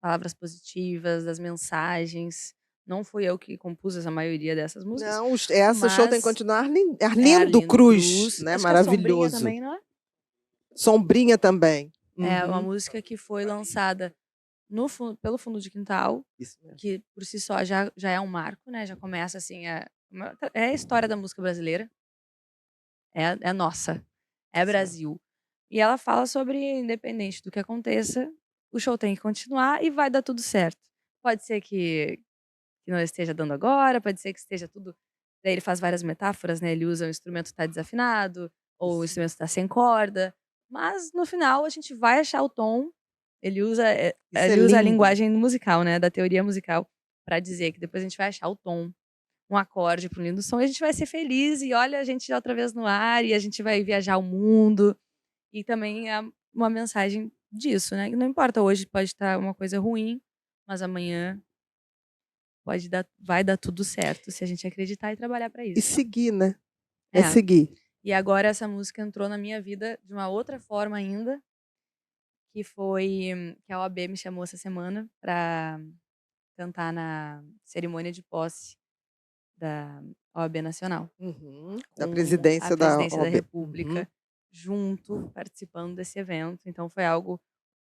palavras positivas, das mensagens. Não fui eu que compus a maioria dessas músicas. Não, essa show tem que continuar. Arlindo Cruz, né? Acho maravilhoso. Que Sombrinha também, não é? Sombrinha também. É uma música que foi lançada pelo Fundo de Quintal, que por si só já é um marco, né? Já começa assim, é a história da música brasileira. É nossa. É Brasil. E ela fala sobre, independente do que aconteça, o show tem que continuar e vai dar tudo certo. Pode ser que não esteja dando agora, pode ser que esteja tudo... Daí ele faz várias metáforas, né? Ele usa o instrumento que está desafinado, ou o instrumento está sem corda. Mas, no final, a gente vai achar o tom. Ele usa a linguagem musical, né? Da teoria musical, para dizer que depois a gente vai achar o tom, um acorde para um lindo som, e a gente vai ser feliz, e olha a gente outra vez no ar, e a gente vai viajar o mundo. E também é uma mensagem disso, né? Não importa, hoje pode estar uma coisa ruim, mas amanhã vai dar tudo certo, se a gente acreditar e trabalhar para isso. E seguir, né? É seguir. E agora essa música entrou na minha vida de uma outra forma ainda, que a OAB me chamou essa semana para cantar na cerimônia de posse da OAB Nacional. Da Com presidência a presidência da OAB. República, junto, participando desse evento. Então foi algo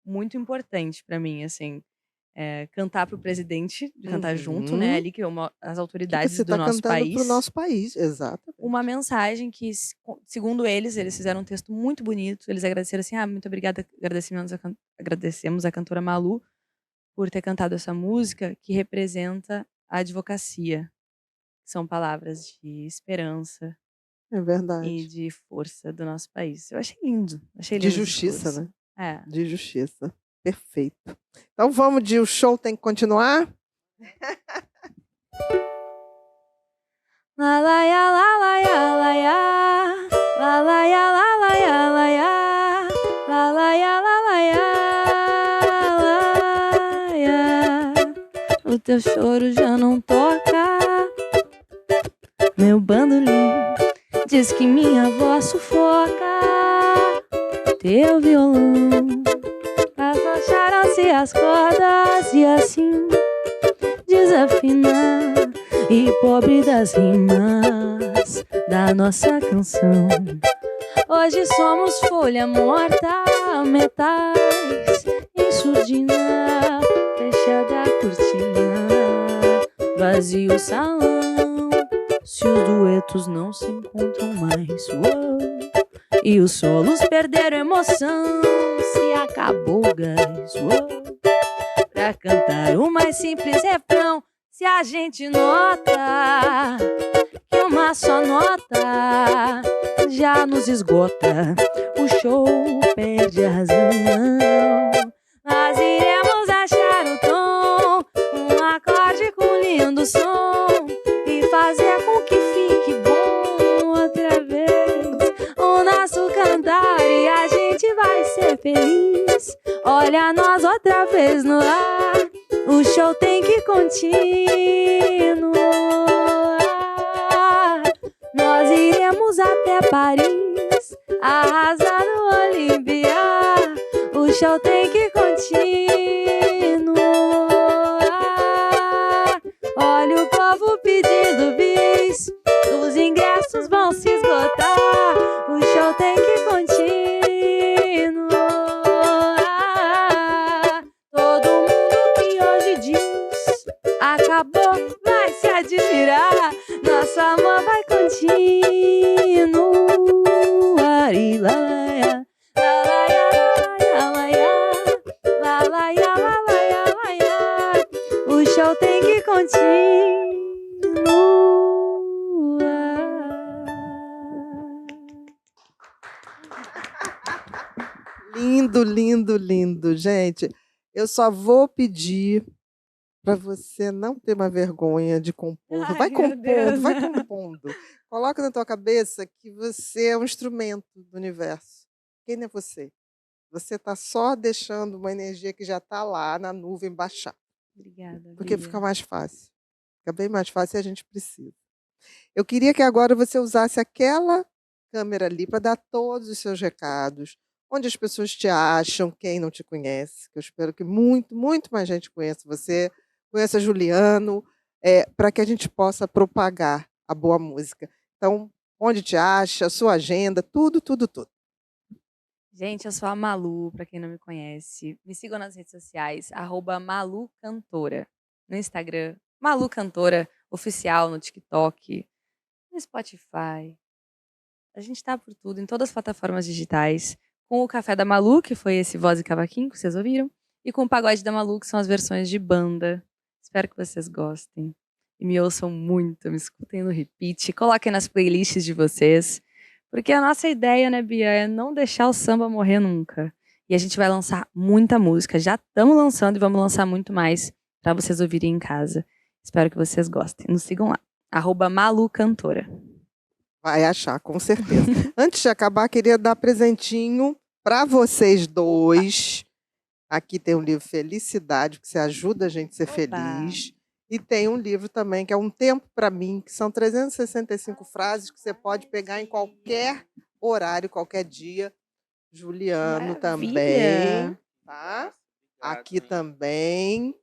muito importante para mim, assim, cantar para o presidente, cantar junto, né, ali que as autoridades você do está nosso cantando país. para o nosso país, exatamente. Uma mensagem que, segundo eles fizeram um texto muito bonito. Eles agradeceram assim, muito obrigada, agradecemos a cantora Malu por ter cantado essa música que representa a advocacia. São palavras de esperança É verdade. e de força do nosso país. Eu achei lindo. Achei De lindo justiça, discurso. né? De justiça. Perfeito. Então vamos de O Show Tem que Continuar? La la ya la la ya la ya. La la ya la la ya la ya. La la ya la la ya la ya. O teu choro já não toca. Meu bandolim diz que minha voz sufoca. Teu violão afrouxaram-se as cordas e assim desafinar. E pobre das rimas da nossa canção. Hoje somos folha morta, metais em surdina. Fechada a cortina, vazio o salão. Se os duetos não se encontram mais, uou. E os solos perderam emoção, se acabou o gás, uou. Pra cantar o mais simples refrão, se a gente nota que uma só nota já nos esgota, o show perde a razão. Nós iremos achar o tom, um acorde com lindo som, e fazer com que fique bom outra vez o nosso cantar, e a gente vai ser feliz. Olha nós outra vez no ar. O show tem que continuar. Nós iremos até Paris, arrasar no Olímpia. O show tem que continuar. Olha o povo pedindo bis, os ingressos vão se esgotar. O show tem que continuar. Acabou, vai se admirar. Nosso amor vai continuar. E lá, lá, lá, lá, lá, lá, lá, lá. O show tem que continuar. Lindo, lindo, lindo, gente. Eu só vou pedir para você não ter uma vergonha de compor. Vai compondo, vai compondo. Coloca na tua cabeça que você é um instrumento do universo. Quem é você? Você está só deixando uma energia que já está lá na nuvem baixar. Obrigada. Porque fica mais fácil. Fica bem mais fácil e a gente precisa. Eu queria que agora você usasse aquela câmera ali para dar todos os seus recados, onde as pessoas te acham, quem não te conhece, que eu espero que muito, muito mais gente conheça você, conheça Juliano, para que a gente possa propagar a boa música. Então, onde te acha, sua agenda, tudo, tudo, tudo. Gente, eu sou a Malu, para quem não me conhece. Me sigam nas redes sociais, @MaluCantora. No Instagram, Malu Cantora Oficial, no TikTok, no Spotify. A gente tá por tudo, em todas as plataformas digitais. Com o Café da Malu, que foi esse Voz e Cavaquinho, que vocês ouviram. E com o Pagode da Malu, que são as versões de banda. Espero que vocês gostem. E me ouçam muito, me escutem no repeat. Coloquem nas playlists de vocês. Porque a nossa ideia, né, Bia, é não deixar o samba morrer nunca. E a gente vai lançar muita música. Já estamos lançando e vamos lançar muito mais para vocês ouvirem em casa. Espero que vocês gostem. Nos sigam lá. @MaluCantora. Vai achar, com certeza. Antes de acabar, queria dar presentinho para vocês dois. Aqui tem um livro Felicidade, que você ajuda a gente a ser feliz. E tem um livro também, que é Um Tempo para Mim, que são 365 frases que você pode pegar em qualquer horário, qualquer dia. Juliano também. tá? Obrigado, Aqui hein? também.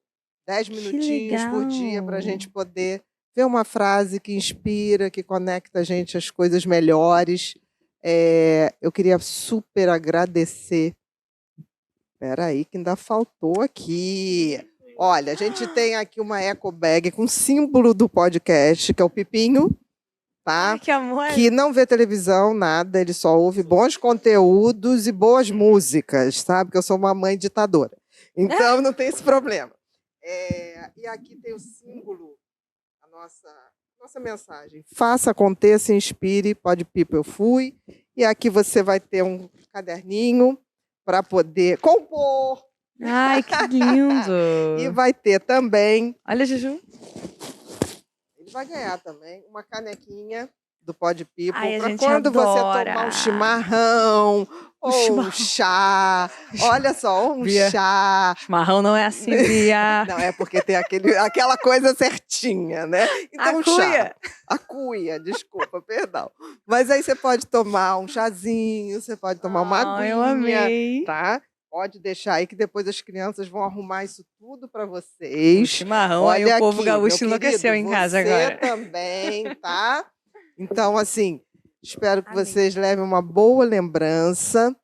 10 minutinhos por dia para a legal. gente poder ver uma frase que inspira, que conecta a gente às coisas melhores. Eu queria super agradecer. Espera aí, que ainda faltou aqui. Olha, a gente tem aqui uma eco bag com símbolo do podcast, que é o Pipinho, tá? Ai, que amor. Que não vê televisão, nada, ele só ouve bons conteúdos e boas músicas, sabe? Porque eu sou uma mãe ditadora. Então não tem esse problema. E aqui tem o símbolo, a nossa mensagem. Faça, aconteça, inspire, pode people, eu fui. E aqui você vai ter um caderninho para poder compor. Ai, que lindo. E vai ter também, Olha, Juju. ele vai ganhar também, uma canequinha do Pod People Ai, a para gente quando você adora. tomar um chimarrão ou um chimarrão. chá. Olha só, um Bia. chá. Chimarrão não é assim, Bia. Não, é porque tem aquela coisa certinha, né? Então, A cuia. A cuia, desculpa, perdão. Mas aí você pode tomar um chazinho, você pode tomar uma Ai, eu aguinha, amei. tá? Pode deixar aí que depois as crianças vão arrumar isso tudo para Um vocês. chimarrão, aí Olha o povo aqui, gaúcho meu enlouqueceu querido, em casa você agora. também, tá? Então, assim, espero que Amém. vocês levem uma boa lembrança.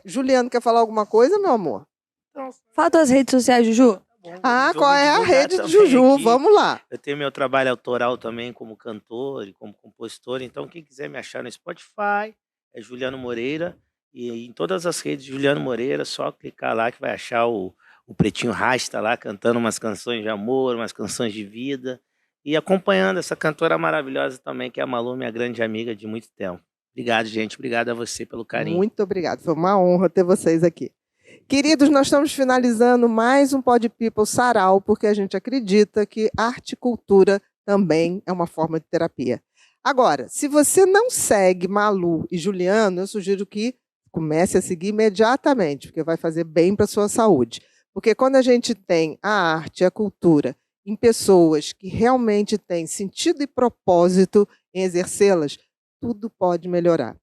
Juliano, quer falar alguma coisa, meu amor? Então, Falta as redes sociais, Juju. tá bom, Qual é a divulgar rede de também Juju? aqui. Vamos lá. Eu tenho meu trabalho autoral também como cantor e como compositor, então quem quiser me achar no Spotify é Juliano Moreira, e em todas as redes de Juliano Moreira, só clicar lá que vai achar o Pretinho Rasta lá cantando umas canções de amor, umas canções de vida, e acompanhando essa cantora maravilhosa também, que é a Malu, minha grande amiga de muito tempo. Obrigado, gente. Obrigado a você pelo carinho. Muito obrigado. Foi uma honra ter vocês aqui. Queridos, nós estamos finalizando mais um Pod People Sarau, porque a gente acredita que arte e cultura também é uma forma de terapia. Agora, se você não segue Malu e Juliano, eu sugiro que comece a seguir imediatamente, porque vai fazer bem para a sua saúde. Porque quando a gente tem a arte e a cultura em pessoas que realmente têm sentido e propósito em exercê-las, tudo pode melhorar.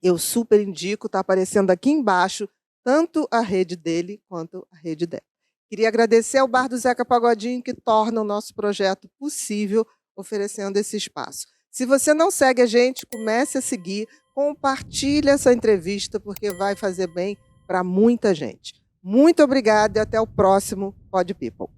Eu super indico, está aparecendo aqui embaixo, tanto a rede dele quanto a rede dela. Queria agradecer ao Bar do Zeca Pagodinho, que torna o nosso projeto possível, oferecendo esse espaço. Se você não segue a gente, comece a seguir, compartilhe essa entrevista, porque vai fazer bem para muita gente. Muito obrigada e até o próximo Pod People.